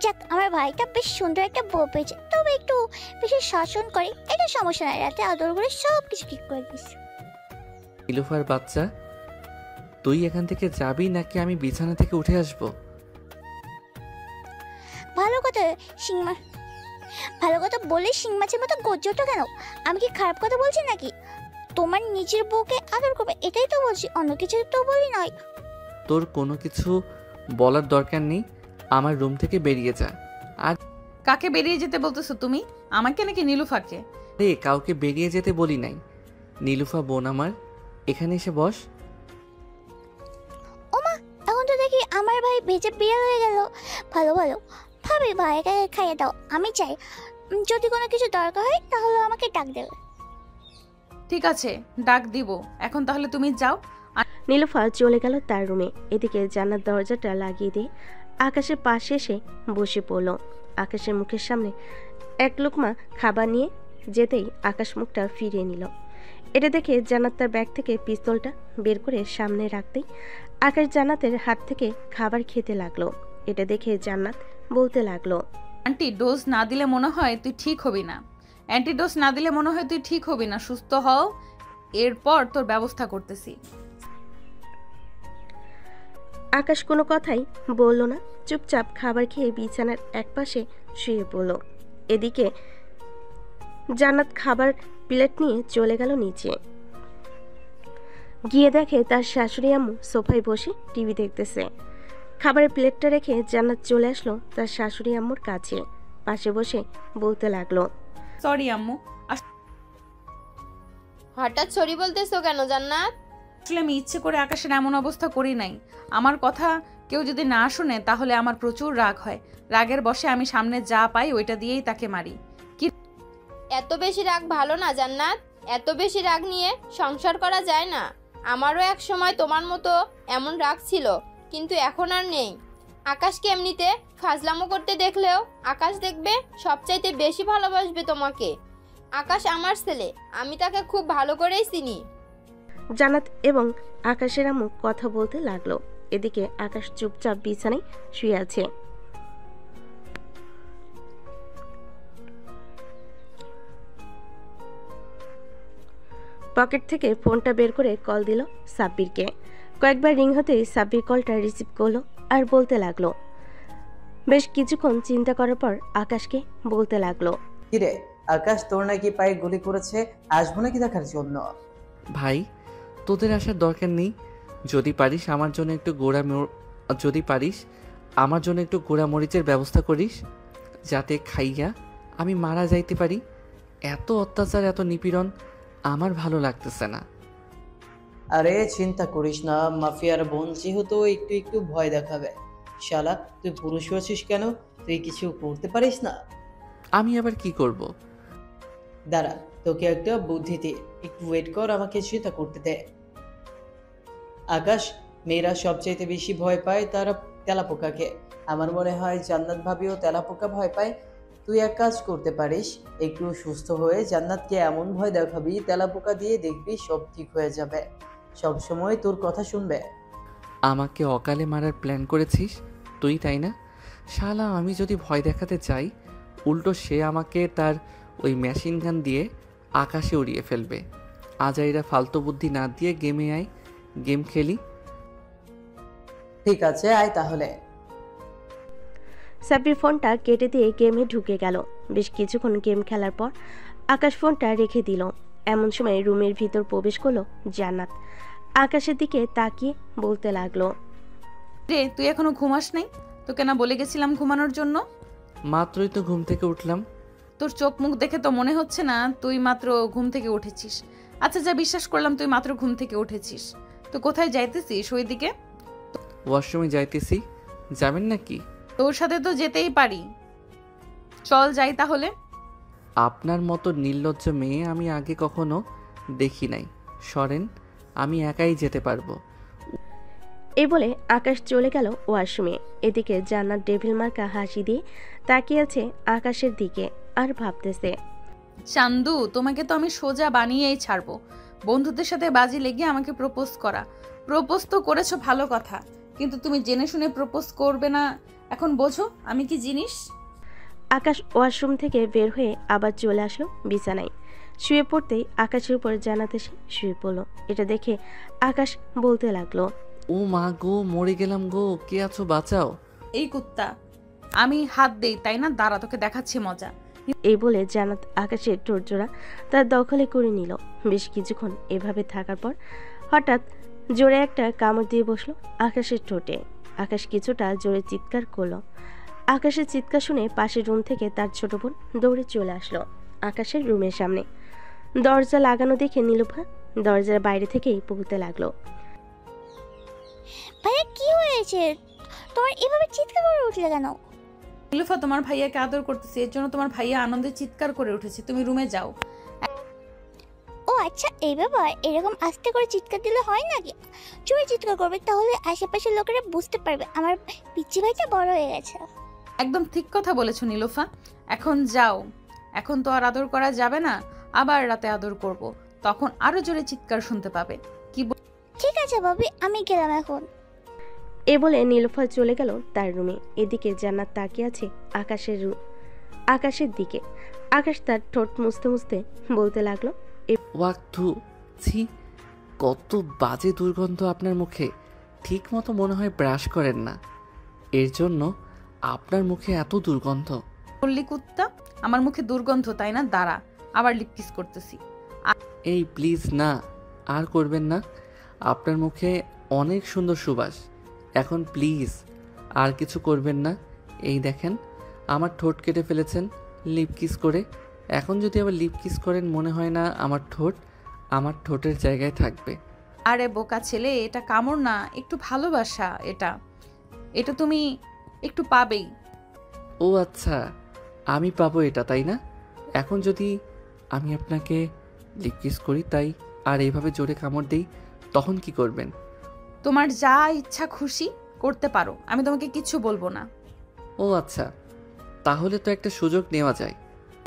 Speaker 11: যাক, আমার ভাইটা বেশ সুন্দর একটা বউ পেয়েছে, তবে একটু বেশি শাসন করে, এটা সমস্যা নাই, রাতে আদর করে সব কিছু ঠিক করে দিস।
Speaker 1: নীলুফার বাচ্চা, তুই এখান থেকে যাবি নাকি আমি বিছানা থেকে উঠে আসব?
Speaker 11: ভালো কথা বলে শিং মাছের মতো গর্জতো কেন? আমি কি খারাপ কথা বলছি নাকি? তোমার নিজের বউকে আদর করবে, এটাই তো বলছি, অন্য কিছু তো বলি নয়।
Speaker 1: তোর কোনো কিছু বলার দরকার নেই, আমার রুম থেকে বেরিয়ে যা। আর
Speaker 4: কাকে বেরিয়ে যেতে বলতেছো তুমি? আমাকে নাকি নীলুফাকে?
Speaker 1: কাউকে বেরিয়ে যেতে বলি নাই। নীলুফা বোন আমার, এখানে এসে বস।
Speaker 11: ওমা, এখন তো দেখি আমার ভাই বেঁচে বিয়ে হয়ে গেল। ভালো ভাবি, ভাইকে খাইয়ে দাও, আমি চাই যদি কোনো কিছু দরকার হয় তাহলে আমাকে ডাক দেবে।
Speaker 4: ঠিক আছে, ডাক দিব। এখন তাহলে তুমি যাও।
Speaker 3: নীলুফা চলে গেল তার রুমে। এদিকে জান্নাত দরজাটা লাগিয়ে দিয়ে আকাশের পাশে এসে বসে পড়ল। আকাশের মুখের সামনে এক লোকমা খাবার নিয়ে যেতেই আকাশ মুখটা ফিরিয়ে নিল। এটা দেখে জান্নাত তার ব্যাগ থেকে পিস্তলটা বের করে সামনে রাখতেই আকাশ জান্নাতের হাত থেকে খাবার খেতে লাগলো। এটা দেখে জান্নাত বলতে লাগলো,
Speaker 4: আন্টি ডোজ না দিলে মনে হয় তুই ঠিক হবি না। অ্যান্টিডোজ না দিলে মনে হয় তুই ঠিক হবি না। সুস্থ হও, এরপর তোর ব্যবস্থা করতেছি।
Speaker 3: আকাশ কোনো কথাই বলল না, চুপচাপ খাবার খেয়ে বিছানার একপাশে শুয়ে পড়ল। এদিকে জান্নাত খাবার প্লেট নিয়ে চলে গেল নিচে। গিয়ে দেখে তার শাশুড়ি আম্মু সোফায় বসে টিভি দেখতেছে। খাবারের প্লেটটা রেখে জান্নাত চলে আসলো তার শাশুড়ি আম্মুর কাছে, পাশে বসে বলতে লাগলো,
Speaker 4: সরি আম্মু।
Speaker 12: হঠাৎ সরি বলতেছো কেন জান্নাত?
Speaker 4: আসলে আমি ইচ্ছে করে আকাশের এমন অবস্থা করি নাই। আমার কথা কেউ যদি না শুনে তাহলে আমার প্রচুর রাগ হয়। রাগের বশে আমি সামনে যা পাই ওইটা দিয়েই তাকে মারি। কি
Speaker 12: এত বেশি রাগ ভালো না জান্নাত, এত বেশি রাগ নিয়ে সংসার করা যায় না। আমারও এক সময় তোমার মতো এমন রাগ ছিল, কিন্তু এখন আর নেই। আকাশকে এমনিতে ফাজলামো করতে দেখলেও আকাশ দেখবে সবচাইতে বেশি ভালোবাসবে তোমাকে। আকাশ আমার ছেলে, আমি তাকে খুব ভালো করেই চিনি।
Speaker 3: জান্নাত এবং আকাশের আম্মু কথা বলতে লাগলো। এদিকে আকাশ চুপচাপ বিছানায় শুয়ে আছে। পকেট থেকে ফোনটা বের করে কল দিল সাব্বিরকে। কয়েকবার রিং হতেই সাব্বির কলটা রিসিভ করলো আর বলতে লাগলো। বেশ কিছুক্ষণ চিন্তা করার পর আকাশকে বলতে লাগলো,
Speaker 10: কিরে আকাশ, তোর নাকি পায়ে গুলি করেছে, আসবো নাকি দেখার জন্য?
Speaker 1: ভাই তোদের আসার দরকার নেই। যদি পারিস আমার জন্য একটু গোড়া মরিচের ব্যবস্থা করিস, যাতে খাইয়া আমি মারা যাইতে পারি। এত অত্যাচার, এত নিপীড়ন আমার ভালো লাগতেছে না।
Speaker 10: আরে চিন্তা করিস না, মাফিয়ার বোন যেহেতু একটু একটু ভয় দেখাবে। শালা তুই পুরুষ হয়েছিস কেন? তুই কিছু করতে পারিস না?
Speaker 1: আমি আবার কি করব?
Speaker 10: দাঁড়া, তোকে একটা বুদ্ধি দিয়ে, একটু ওয়েট কর, আমাকে চিন্তা করতে দে। আকাশ, মেয়েরা সবচাইতে বেশি ভয় পায় তারা তেলাপোকাকে। আমার মনে হয় জান্নাত ভাবিও তেলাপোকা ভয় পায়। তুই এক কাজ করতে পারিস, একটু সুস্থ হয়ে জান্নাতকে এমন ভয় দেখাবি তেলাপোকা দিয়ে, দেখবি সব ঠিক হয়ে যাবে। সব সময় তোর কথা শুনবে।
Speaker 1: আমাকে অকালে মারার প্ল্যান করেছিস তুই, তাই না? শালা আমি যদি ভয় দেখাতে চাই, উল্টো সে আমাকে তার ওই মেশিন গান দিয়ে আকাশে উড়িয়ে ফেলবে। আজাইরা ফালতু বুদ্ধি না দিয়ে গেমে আয়, গেম খেলি।
Speaker 10: ঠিক আছে, আয় তাহলে।
Speaker 3: সাব্বির ফোনটা কেটে দিয়ে গেমে ঢুকে গেল। বেশ কিছুক্ষণ গেম খেলার পর আকাশ ফোনটা রেখে দিল। এমন সময় রুমের ভিতর প্রবেশ করলো জান্নাত। আকাশের দিকে তাকিয়ে বলতে লাগলো,
Speaker 4: রে তুই এখনো ঘুমাস নাই? তোকে না বলে গেছিলাম ঘুমানোর জন্য?
Speaker 1: মাত্রই তো ঘুম থেকে উঠলাম।
Speaker 4: তোর চোখ মুখ দেখে তো মনে হচ্ছে না তুই মাত্র ঘুম থেকে উঠেছিস। আচ্ছা যা, বিশ্বাস করলাম তুই মাত্র ঘুম থেকে উঠেছিস। তো কোথায় যাইতেছিস? ওই দিকে
Speaker 1: ওয়াশরুমে যাইতেছি, যাবেন নাকি?
Speaker 4: তোর সাথে তো যেতেই পারি, চল যাই তাহলে।
Speaker 1: আপনার মতো নির্লজ্জ মেয়ে আমি আগে কখনো দেখি নাই। সরেন, আমি একাই যেতে পারবো।
Speaker 3: এই বলে আকাশ চলে গেল ওয়াশরুমে। এদিকে জান্নাত ডেভিল মার্কা হাসি দিয়ে তাকিয়ে আছে আকাশের দিকে আর ভাবতেছে,
Speaker 4: চান্দু, তোমাকে তো আমি সোজা বানিয়েই ছাড়বো। বন্ধুদের সাথে বাজি লেগে আমাকে প্রপোজ করা। প্রপোজ তো করেছো ভালো কথা, কিন্তু তুমি জেনে শুনে প্রপোজ করবে না। এখন বোঝো আমি কি জিনিস।
Speaker 3: আকাশ ওয়াশরুম থেকে বের হয়ে আবার চলে আসলো বিছানায়। শুয়ে পড়তেই আকাশের উপর জান্নাত এসে শুয়ে পড়লো। এটা দেখে আকাশ বলতে লাগলো,
Speaker 1: ও মা গো, মরে গেলাম গো, কে আছো বাঁচাও।
Speaker 4: এই কুত্তা, আমি হাত দেই তাই না? দাঁড়া, তোকে দেখাচ্ছি মজা।
Speaker 3: এই বলে জান্নাত আকাশের ঠোঁটজোড়া তার দখলে করে নিল। বেশ কিছুক্ষণ এভাবে থাকার পর হঠাৎ জোরে একটা কামড় দিয়ে বসলো আকাশের ঠোঁটে। আকাশ কিছুটা জোরে চিৎকার করলো। আকাশের চিৎকার শুনে পাশের রুম থেকে তার ছোট বোন দৌড়ে চলে আসলো আকাশের রুমের সামনে। দরজা লাগানো দেখে নীলুফা দরজার বাইরে থেকেই বলতে লাগলো,
Speaker 11: ভাইয়া কি হয়েছে? তোমার এভাবে চিৎকার করে উঠলে কেন?
Speaker 4: নীলুফা তোমার ভাইয়াকে আদর করতেছে, এর জন্য তোমার ভাইয়া আনন্দে চিৎকার করে উঠেছে। তুমি রুমে যাও।
Speaker 11: ও আচ্ছা, এই ব্যাপার। এরকম আস্তে করে চিৎকার দিলে হয় নাকি? জোরে চিৎকার করবে, তাহলে আশেপাশের লোকেরা বুঝতে পারবে আমার পিচ্চি ভাইটা বড় হয়ে গেছে।
Speaker 4: একদম ঠিক কথা বলেছো নীলুফা। এখন যাও, এখন তো আর আদর করা যাবে না। আবার রাতে আদর করব, তখন আরো জোরে চিৎকার শুনতে পাবে। কি
Speaker 11: ঠিক আছে ভাবি, আমি গেলাম এখন।
Speaker 3: এ বলে নীলুফা চলে গেল তার রুমে। এদিকে জান্নাত তাকিয়ে আছে আকাশের দিকে। আকাশ তার ঠোঁট মুছতে মুছতে বলতে লাগলো,
Speaker 1: ওয়াক্তু, ছি, কত বাজে দুর্গন্ধ আপনার মুখে। ঠিক মতো মনে হয় ব্রাশ করেন না, এর জন্য আপনার মুখে এত দুর্গন্ধ।
Speaker 4: বললি কুত্তা, আমার মুখে দুর্গন্ধ তাই না? দাঁড়া, আবার লিপ কিস করতেছি।
Speaker 1: এই প্লিজ না, আর করবেন না। আপনার মুখে অনেক সুন্দর সুবাস, এখন প্লিজ আর কিছু করবেন না। এই দেখেন আমার ঠোঁট কেটে ফেলেছেন লিপ কিস করে। এখন যদি আবার লিপ কিস করেন মনে হয় না আমার ঠোঁটের জায়গায় থাকবে।
Speaker 4: আরে বোকা ছেলে, এটা কামড় না, একটু ভালোবাসা। এটা তুমি একটু পাবেই।
Speaker 1: ও আচ্ছা, আমি পাবো এটা তাই না? এখন যদি আমি আপনাকে লিপ কিস করি তাই আর এইভাবে জোরে কামড় দিই, তখন কি করবেন?
Speaker 4: তোমার যা ইচ্ছা খুশি করতে পারো, আমি তোমাকে কিছু বলবো না।
Speaker 1: ও আচ্ছা, তাহলে তো একটা সুযোগ নেওয়া যায়।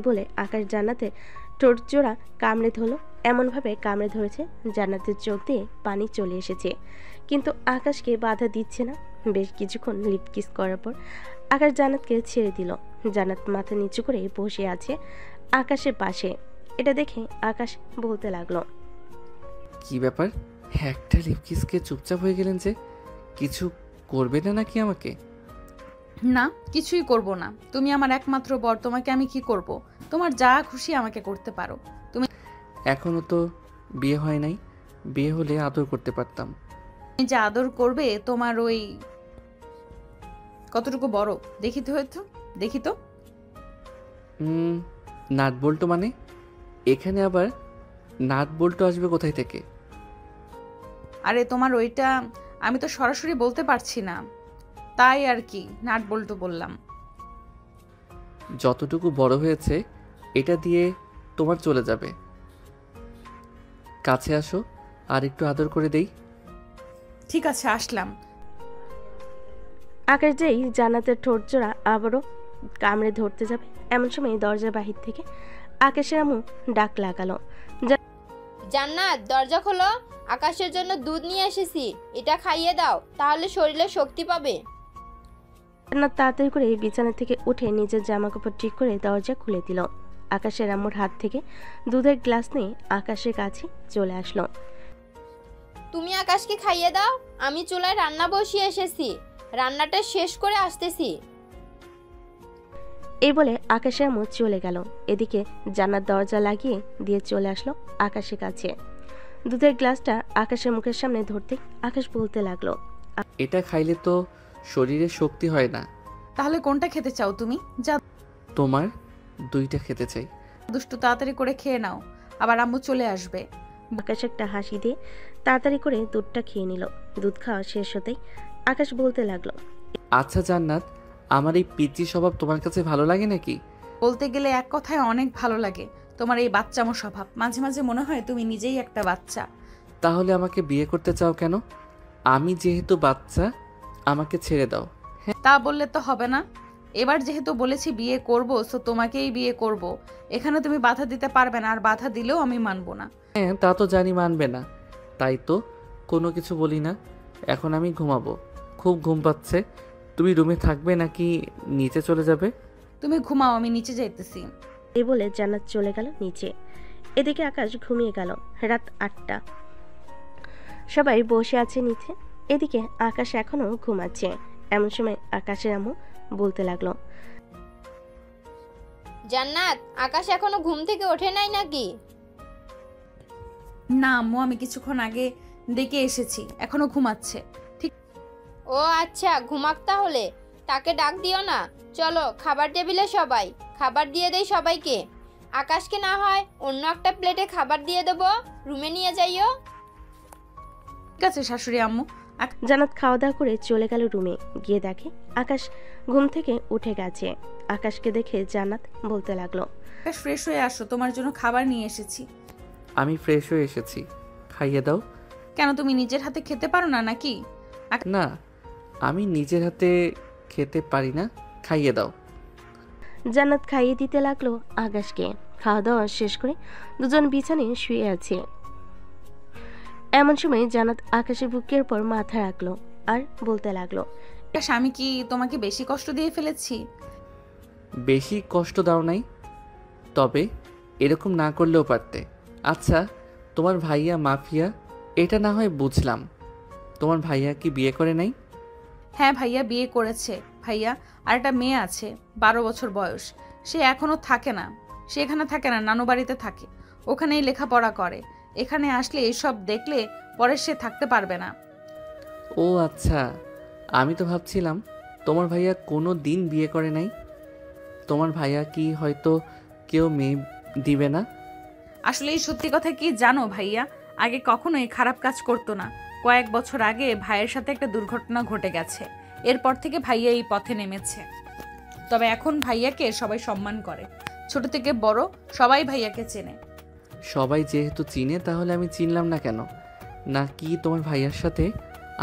Speaker 3: বলে আকাশ জান্নাতের ঠোঁট জোড়া কামড়ে ধরলো। এমনভাবে কামড়ে ধরেছে জান্নাতের চোখ দিয়ে পানি চলে এসেছে, কিন্তু আকাশকে বাধা দিচ্ছে না। বেশ কিছুক্ষণ লিপ কিস করার পর আকাশ জান্নাতকে ছেড়ে দিল। জান্নাত মাথা নিচু করে বসে আছে আকাশের পাশে। এটা দেখে আকাশ বলতে লাগলো,
Speaker 1: কি ব্যাপার, একটা লিপ কিসকে চুপচাপ হয়ে গেলেন যে? কিছু করবে না নাকি আমাকে?
Speaker 4: না, কিছুই করব না। তুমি আমার একমাত্র বর, তোমাকে আমি কি করব? তোমার যা খুশি আমাকে করতে পারো। তুমি
Speaker 1: এখনো তো বিয়ে হয় নাই, বিয়ে হলে আদর করতে পারতাম।
Speaker 4: যা আদর করবে তোমার ওই কতটুকু বড় দেখি তো।
Speaker 1: নাট বল্টু মানে? এখানে আবার নাট বল্টু আসবে কোথায় থেকে?
Speaker 4: আরে তোমার ওইটা আমি তো সরাসরি বলতে পারছি না, তাই আর কি নাট বল্টু বললাম।
Speaker 1: যতটুকু বড় হয়েছে এটা দিয়ে তোমার চলে যাবে। কাছে আসো আর একটু আদর করে দেই।
Speaker 4: ঠিক আছে, আসলাম।
Speaker 3: আকাশ যেই জান্নাতের ঠোঁট জোড়া আবারও কামড়ে ধরতে যাবে, এমন সময় দরজার বাহির থেকে আকাশের আম্মু ডাক লাগালো,
Speaker 12: জান্নাত দরজা খোলো, আকাশের জন্য দুধ নিয়ে এসেছি, এটা খাইয়ে দাও, তাহলে শরীরে শক্তি পাবে।
Speaker 3: জান্নাত তাড়াতাড়ি করে বিছানা থেকে উঠে নিজের জামা কাপড় ঠিক করে দরজা খুলে দিল। আকাশের আম্মুর হাত থেকে দুধের গ্লাস নিয়ে আকাশের কাছে চলে আসলো।
Speaker 12: তুমি আকাশকে খাইয়ে দাও, আমি চুলায় রান্না বসিয়ে এসেছি, রান্নাটা শেষ করে আসতেছি।
Speaker 3: এই বলে আকাশের আম্মু চলে গেল। এদিকে জান্নাত দরজা লাগিয়ে দিয়ে চলে আসলো আকাশের কাছে। দুধের গ্লাসটা আকাশের মুখের সামনে ধরতে আকাশ বলতে লাগলো,
Speaker 1: এটা খাইলে তো শরীরে শক্তি হয় না।
Speaker 4: তাহলে কোনটা খেতে চাও তুমি? যা,
Speaker 1: তোমার দুইটা খেতে চাই।
Speaker 4: দুষ্টু, তাড়াতাড়ি করে খেয়ে নাও, আবার আম্মু চলে আসবে।
Speaker 3: আকাশ একটা হাসি দিয়ে তাড়াতাড়ি করে দুধটা খেয়ে নিল। দুধ খাওয়া শেষ হতেই আকাশ বলতে লাগলো,
Speaker 1: আচ্ছা জান্নাত, আমার এই পিচি স্বভাব তোমার কাছে ভালো লাগে নাকি?
Speaker 4: বলতে গেলে এক কথায় অনেক ভালো লাগে। তোমার এই বাচ্চামো স্বভাব, মাঝে মাঝে মনে হয় তুমি নিজেই একটা বাচ্চা।
Speaker 1: তাহলে আমাকে বিয়ে করতে চাও কেন? আমি যেহেতু বাচ্চা, আমাকে ছেড়ে দাও।
Speaker 4: তা বললে তো হবে না। এবার যেহেতু বলেছি বিয়ে করব, সো তোমাকেই বিয়ে করব। এখানে তুমি বাধা দিতে পারবে না, আর বাধা দিলেও আমি মানবো না।
Speaker 1: হ্যাঁ, তা তো জানি মানবে না, তাই তো কোনো কিছু বলি না। এখন আমি ঘুমাবো, খুব ঘুম পাচ্ছে। তুমি রুমে থাকবে নাকি নিচে চলে যাবে?
Speaker 4: তুমি ঘুমাও, আমি নিচে যাইতেছি।
Speaker 3: এই বলে জান্নাত চলে গেল নিচে। এদিকে আকাশ ঘুমিয়ে গেল। রাত 8টা, সবাই বসে আছে নিচে। এদিকে আকাশ এখনো ঘুমাচ্ছে। এমন সময় আকাশের আম্মু বলতে লাগলো,
Speaker 12: জান্নাত, আকাশ এখনো ঘুম থেকে ওঠে নাই নাকি?
Speaker 4: না আম্মু, আমি কিছুক্ষণ আগে ডেকে এসেছি, এখনো ঘুমাচ্ছে। ঠিক।
Speaker 12: ও আচ্ছা, ঘুমাক তাহলে, তাকে ডাক দিও না। চলো খাবার টেবিলে সবাই, খাবার দিয়ে দেই সবাইকে। আকাশকে না হয় অন্য একটা প্লেটে খাবার দিয়ে দেবো, রুমে নিয়ে যাইও।
Speaker 4: ঠিক আছে শাশুড়ি আম্মু।
Speaker 3: জান্নাত খাওয়া দাওয়া করে চলে গেল রুমে। গিয়ে দেখে আকাশ ঘুম থেকে উঠে গেছে। আকাশকে দেখে জান্নাত বলতে লাগলো,
Speaker 4: আকাশ ফ্রেশ হয়ে আসো, তোমার জন্য খাবার নিয়ে এসেছি।
Speaker 1: আমি ফ্রেশ হয়ে এসেছি, খাইয়ে দাও।
Speaker 4: কেন, তুমি নিজের হাতে খেতে পারো না নাকি?
Speaker 1: না, আমি নিজের হাতে খেতে পারি না, খাইয়ে দাও।
Speaker 3: জান্নাত খাইয়ে দিতে লাগলো আকাশকে। খাওয়া দাওয়া শেষ করে দুজন বিছানায় শুয়ে আছে। এমন সময় জান্নাত আকাশের বুকের উপর মাথা রাখলো আর বলতে লাগলো,
Speaker 4: আমি কি তোমাকে বেশি কষ্ট দিয়ে ফেলেছি?
Speaker 1: বেশি কষ্ট দাও নাই, তবে এরকম না করলেও পারতে। আচ্ছা, তোমার ভাইয়া মাফিয়া এটা না হয় বুঝলাম, তোমার ভাইয়া কি বিয়ে করে নাই?
Speaker 4: হ্যাঁ ভাইয়া বিয়ে করেছে ভাইয়া, আর একটা মেয়ে আছে 12 বছর বয়স। সে এখনো থাকে না, সে এখানে থাকে না, নানু বাড়িতে থাকে, ওখানেই লেখাপড়া করে। এখানে আসলে এসব দেখলে পরে সে থাকতে পারবে না।
Speaker 1: ও আচ্ছা, আমি তো ভাবছিলাম তোমার ভাইয়া কোনো দিন বিয়ে করে নাই। তোমার ভাইয়া কি হয়তো কেউ মেয়ে দিবে না?
Speaker 4: আসলে এই সত্যি কথা কি জানো ভাইয়া, আগে কখনোই খারাপ কাজ করতো না। কয়েক বছর আগে ভাইয়ের সাথে একটা দুর্ঘটনা ঘটে গেছে, এরপর থেকে ভাইয়া এই পথে নেমেছে। তবে এখন ভাইয়াকে সবাই সম্মান করে, ছোট থেকে বড় সবাই ভাইয়াকে চেনে।
Speaker 1: সবাই যেহেতু চিনে তাহলে আমি চিনলাম না কেন? নাকি তোমার ভাইয়ার সাথে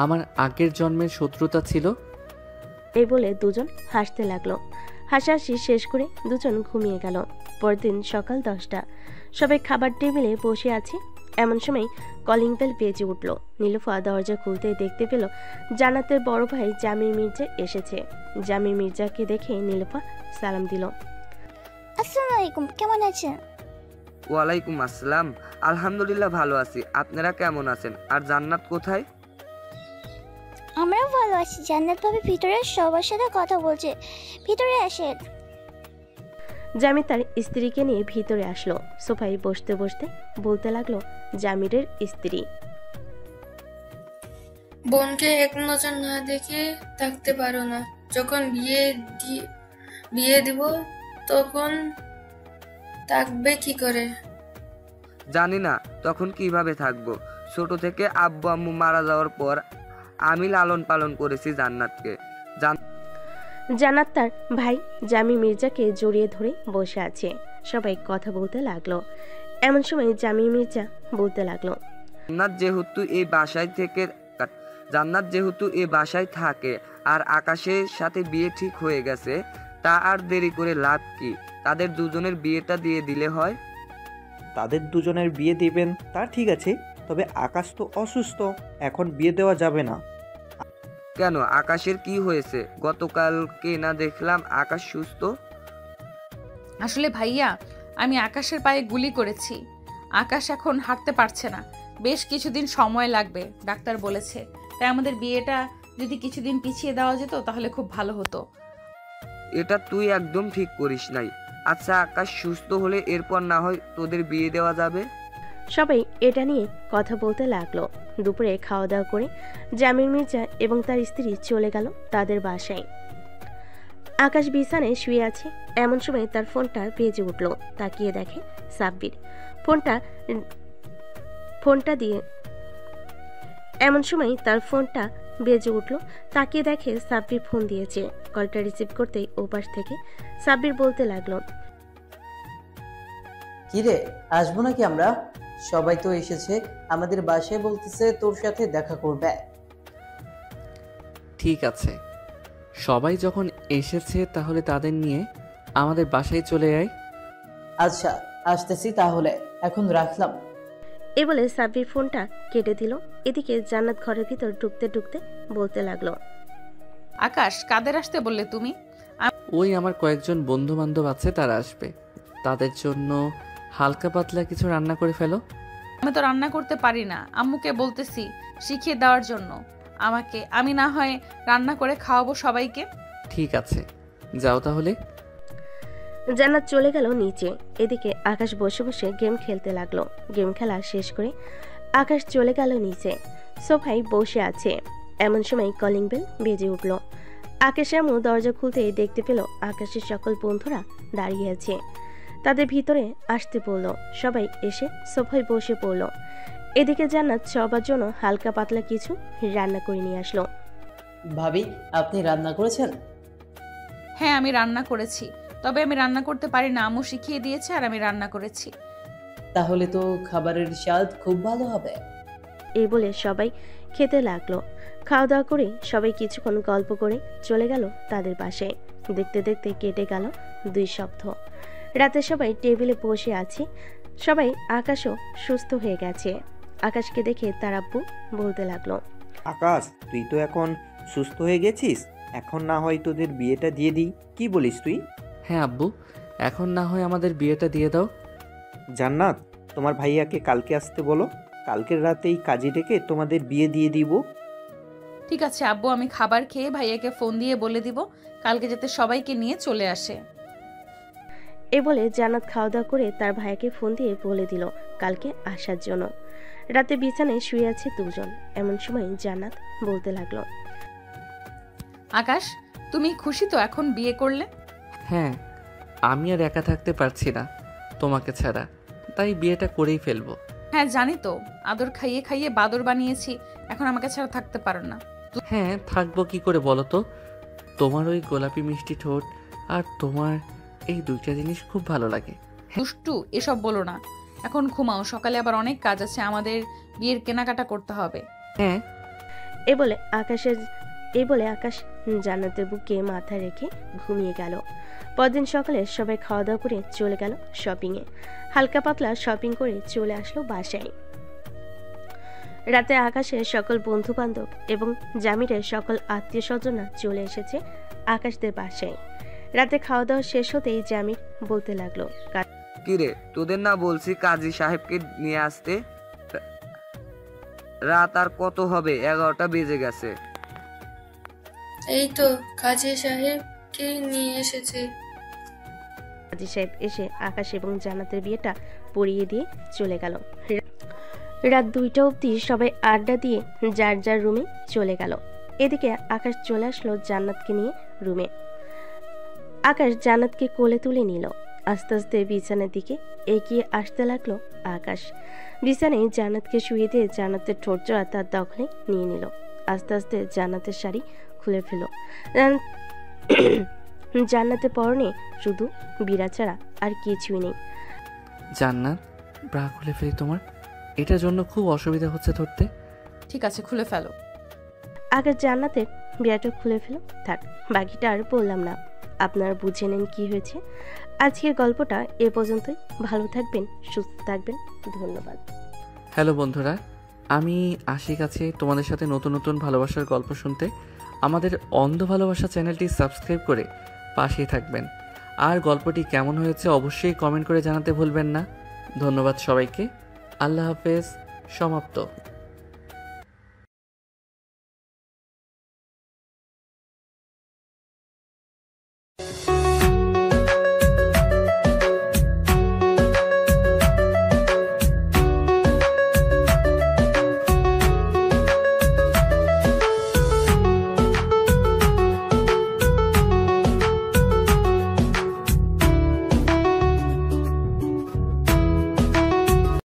Speaker 1: আমার আগের জন্মের শত্রুতা ছিল?
Speaker 3: এই বলে দুজন হাসতে লাগলো। হাসাহাসি শেষ করে দুজন ঘুমিয়ে গেল। পরদিন সকাল 10টা, সবাই খাবার টেবিলে বসে আছে। এমন সময় কলিং বেল বেজে উঠল। নীলুফা দরজা খুলতেই দেখতে পেল জান্নাতের বড় ভাই জামির মির্জা এসেছে। জামির মির্জাকে দেখে নীলুফা সালাম দিল।
Speaker 11: আসসালামু আলাইকুম, কেমন আছেন?
Speaker 5: ওয়ালাইকুম আসসালাম, আলহামদুলিল্লাহ ভালো আছি। আপনারা কেমন আছেন? আর জান্নাত কোথায়?
Speaker 11: আমরাও ভালো আছি। জান্নাত ভাবি ভিতরে সবার সাথে কথা বলছে, ভিতরে আসেন।
Speaker 3: জামির তার স্ত্রীকে নিয়ে ভিতরে আসলো। সোফায় বসতে বসতে বলতে লাগলো জামিরের স্ত্রী,
Speaker 17: বোনকে এক নজর না দেখে থাকতে পারো না, যখন বিয়ে দিব তখন থাকবে কি করে?
Speaker 5: জানি না তখন কিভাবে থাকবো। ছোট থেকে আব্বু আম্মু মারা যাওয়ার পর আমি লালন পালন করেছি জান্নাতকে।
Speaker 3: জান্নাত তার ভাই জামি মির্জাকে জড়িয়ে ধরে বসে আছে। সবাই কথা বলতে লাগলো। এমন সময় জামি মির্জা বলতে লাগলো,
Speaker 5: জান্নাত যেহেতু এই বাসায় থাকে আর আকাশের সাথে বিয়ে ঠিক হয়ে গেছে, তা আর দেরি করে লাভ কি? তাদের দুজনের বিয়েটা দিয়ে দিলে হয়।
Speaker 13: তাদের দুজনের বিয়ে দিবেন তা ঠিক আছে, তবে আকাশ তো অসুস্থ, এখন বিয়ে দেওয়া যাবে না।
Speaker 5: কেন, আকাশের কি হয়েছে? গতকালকে না দেখলাম আকাশ সুস্থ।
Speaker 4: আসলে ভাইয়া, আমি আকাশের পায়ে গুলি করেছি। আকাশ এখন হাঁটতে পারছে না, বেশ কিছুদিন সময় লাগবে ডাক্তার বলেছে। তাই আমাদের বিয়েটা যদি কিছুদিন পিছিয়ে দেওয়া যেত তাহলে খুব ভালো হতো।
Speaker 5: এটা তুই একদম ঠিক করিস নাই। আচ্ছা, আকাশ সুস্থ হলে এরপর না হয় তোদের বিয়ে দেওয়া যাবে।
Speaker 3: সবাই এটা নিয়ে কথা বলতে লাগলো। দুপুরে খাওয়া দাওয়া করে জামির মির্জা এবং তার স্ত্রী চলে গেল তাদের বাসায়। আকাশ বিছানায় শুয়ে আছে। এমন সময় তার ফোনটা বেজে উঠল। তাকিয়ে দেখে সাব্বির। এমন সময় তার ফোনটা বেজে উঠল। তাকিয়ে দেখে সাব্বির ফোন দিয়েছে। কলটা রিসিভ করতেই ওপাশ থেকে সাব্বির বলতে লাগলো,
Speaker 10: কিরে, আসবো নাকি আমরা? সবাই তো এসেছে, আমাদের বাসায় বলতেছে তোর সাথে দেখা করবে।
Speaker 1: ঠিক আছে, সবাই যখন এসেছে তাহলে তাদের নিয়ে আমাদের বাসায় চলে আয়।
Speaker 10: আচ্ছা, আসতেছি তাহলে, এখন রাখলাম।
Speaker 3: এ বলে সাব্বির ফোনটা কেটে দিল। এদিকে জান্নাত ঘরের ভিতর ঢুকতে ঢুকতে বলতে লাগলো,
Speaker 4: আকাশ, কাদের আসতে বললে তুমি?
Speaker 1: ওই আমার কয়েকজন বন্ধু বান্ধব আছে, তারা আসবে। তাদের জন্য হালকা পাতলা কিছু রান্না করে ফেলো।
Speaker 4: আমি তো রান্না করতে পারি না, আম্মুকে বলতেছি শিখিয়ে দেওয়ার জন্য আমাকে। আমি না হয় রান্না করে খাওয়াবো সবাইকে।
Speaker 1: ঠিক আছে, যাও তাহলে।
Speaker 3: জান্নাত চলে গেল নিচে। এদিকে আকাশ বসে বসে গেম খেলতে লাগলো। গেম খেলা শেষ করে আকাশ চলে গেল নিচে, সোফায় বসে আছে। এমন সময় কলিং বেল বেজে উঠল। আকাশ আম্মু দরজা খুলতে দেখতে পেল আকাশের সকল বন্ধুরা দাঁড়িয়ে আছে। তাদের ভিতরে আসতে বলল। সবাই এসে সোফায় বসে পড়ল। এদিকে জান্নাত সবার জন্য হালকা পাতলা কিছু রান্না করে নিয়ে আসলো।
Speaker 10: ভাবি, আপনি রান্না করেছেন?
Speaker 4: হ্যাঁ, আমি রান্না করেছি, তবে আমি রান্না করতে পারি না। আম্মু শিখিয়ে দিয়েছে আর আমি রান্না করেছি।
Speaker 10: তাহলে তো খাবারের স্বাদ খুব ভালো হবে।
Speaker 3: এই বলে সবাই খেতে লাগলো। খাওয়া দাওয়া করে সবাই কিছুক্ষণ গল্প করে চলে গেল তাদের বাসায়। দেখতে দেখতে কেটে গেল 2 সপ্তাহ। রাতে সবাই টেবিলে বসে আছে। সবাই আকাশও সুস্থ হয়ে গেছে। আকাশকে দেখে তার আব্বু বলতে লাগলো,
Speaker 13: আকাশ, তুই তো এখন সুস্থ হয়ে গেছিস, এখন না হয় তোদের বিয়েটা দিয়ে দিই, কি বলিস তুই?
Speaker 1: হ্যাঁ আব্বু, এখন না হয় আমাদের বিয়েটা দিয়ে দাও।
Speaker 13: জান্নাত, তোমার ভাইয়াকে কালকে আসতে বলো, কালকের রাতেই কাজী ডেকে তোমাদের বিয়ে দিয়ে দিব।
Speaker 4: ঠিক আছে আব্বু, আমি খাবার খেয়ে ভাইয়াকে ফোন দিয়ে বলে দিব কালকে যাতে সবাইকে নিয়ে চলে আসে।
Speaker 3: এ বলে জান্নাত খাওয়া দাওয়া করে তার ভাইকে ফোন দিয়ে বলে দিল কালকে আসার জন্য। রাতে বিছানায় শুয়ে আছে দুজন। এমন সময় জান্নাত বলতে লাগলো,
Speaker 4: আকাশ তুমি খুশি তো এখন বিয়ে করলে?
Speaker 1: হ্যাঁ, আমি আর একা থাকতে পারছি না তোমাকে ছাড়া, তাই বিয়েটা করেই ফেলবো।
Speaker 4: হ্যাঁ জানি তো, আদর খাইয়ে খাইয়ে বাদর বানিয়েছি, এখন আমাকে ছাড়া থাকতে পারো না।
Speaker 1: হ্যাঁ, থাকবো কি করে বলো তো? তোমার ওই গোলাপি মিষ্টি ঠোঁট আর তোমার এই দুইটা জিনিস খুব ভালো লাগে।
Speaker 4: দুষ্টু এসব বলো না, এখন ঘুমাও, সকালে আবার অনেক কাজ আছে, আমাদের বিয়ের কেনাকাটা করতে হবে।
Speaker 1: হ্যাঁ।
Speaker 3: এই বলে আকাশ জান্নাতের বুকে মাথা রেখে ঘুমিয়ে গেল। পরদিন সকালে সবাই খাওয়া দাওয়া করে চলে গেল শপিংয়ে। হালকা পাতলা শপিং করে চলে আসলো বাসায়। রাতে আকাশের সকল বন্ধু বান্ধব এবং জামিরের সকল আত্মীয় স্বজনরা চলে এসেছে আকাশদের বাসায়। রাতে খাওয়া দাওয়া শেষ হতেই জামির বলতে লাগলো,
Speaker 5: কিরে তোদের না বলছি কাজী সাহেবকে নিয়ে আসতে? রাত আর কত হবে, 11টা বেজে গেছে।
Speaker 17: এই তো কাজী সাহেবকে নিয়ে এসেছে।
Speaker 3: কাজী সাহেব এসে আকাশ এবং জান্নাতের বিয়েটা পড়িয়ে দিয়ে চলে গেল। রাত 2টা অবধি সবাই আড্ডা দিয়ে যার যার রুমে চলে গেল। এদিকে আকাশ চলে আসলো জান্নাতকে নিয়ে রুমে। আকাশ জান্নাতকে কোলে তুলে নিল। আস্তে আস্তে বিছানার দিকে এগিয়ে আসতে লাগলো আকাশ। বিছানায় জান্নাতকে শুয়ে দিয়ে জান্নাতের ঠোঁট জোড়া তার দখলে নিয়ে নিল। আস্তে আস্তে জান্নাতের শাড়ি খুলে ফেল। জান্নাতের পরনে শুধু বিড়া ছাড়া আর কিছুই নেই।
Speaker 1: জান্নাত, ব্রা খুলে ফেলি তোমার, এটার জন্য খুব অসুবিধা হচ্ছে ধরতে।
Speaker 4: ঠিক আছে খুলে ফেলো।
Speaker 3: আকাশ জান্নাতের বিড়াটা খুলে ফেলো। থাক, বাকিটা আর বললাম না, আপনারা বুঝে নেন কি হয়েছে। আজকের গল্পটা এ পর্যন্তই। ভালো থাকবেন, সুস্থ থাকবেন, ধন্যবাদ।
Speaker 1: হ্যালো বন্ধুরা, আমি আশিক আছি তোমাদের সাথে নতুন নতুন ভালোবাসার গল্প শুনতে। আমাদের অন্ধ ভালোবাসা চ্যানেলটি সাবস্ক্রাইব করে পাশেই থাকবেন। আর গল্পটি কেমন হয়েছে অবশ্যই কমেন্ট করে জানাতে ভুলবেন না। ধন্যবাদ সবাইকে। আল্লাহ হাফেজ। সমাপ্ত।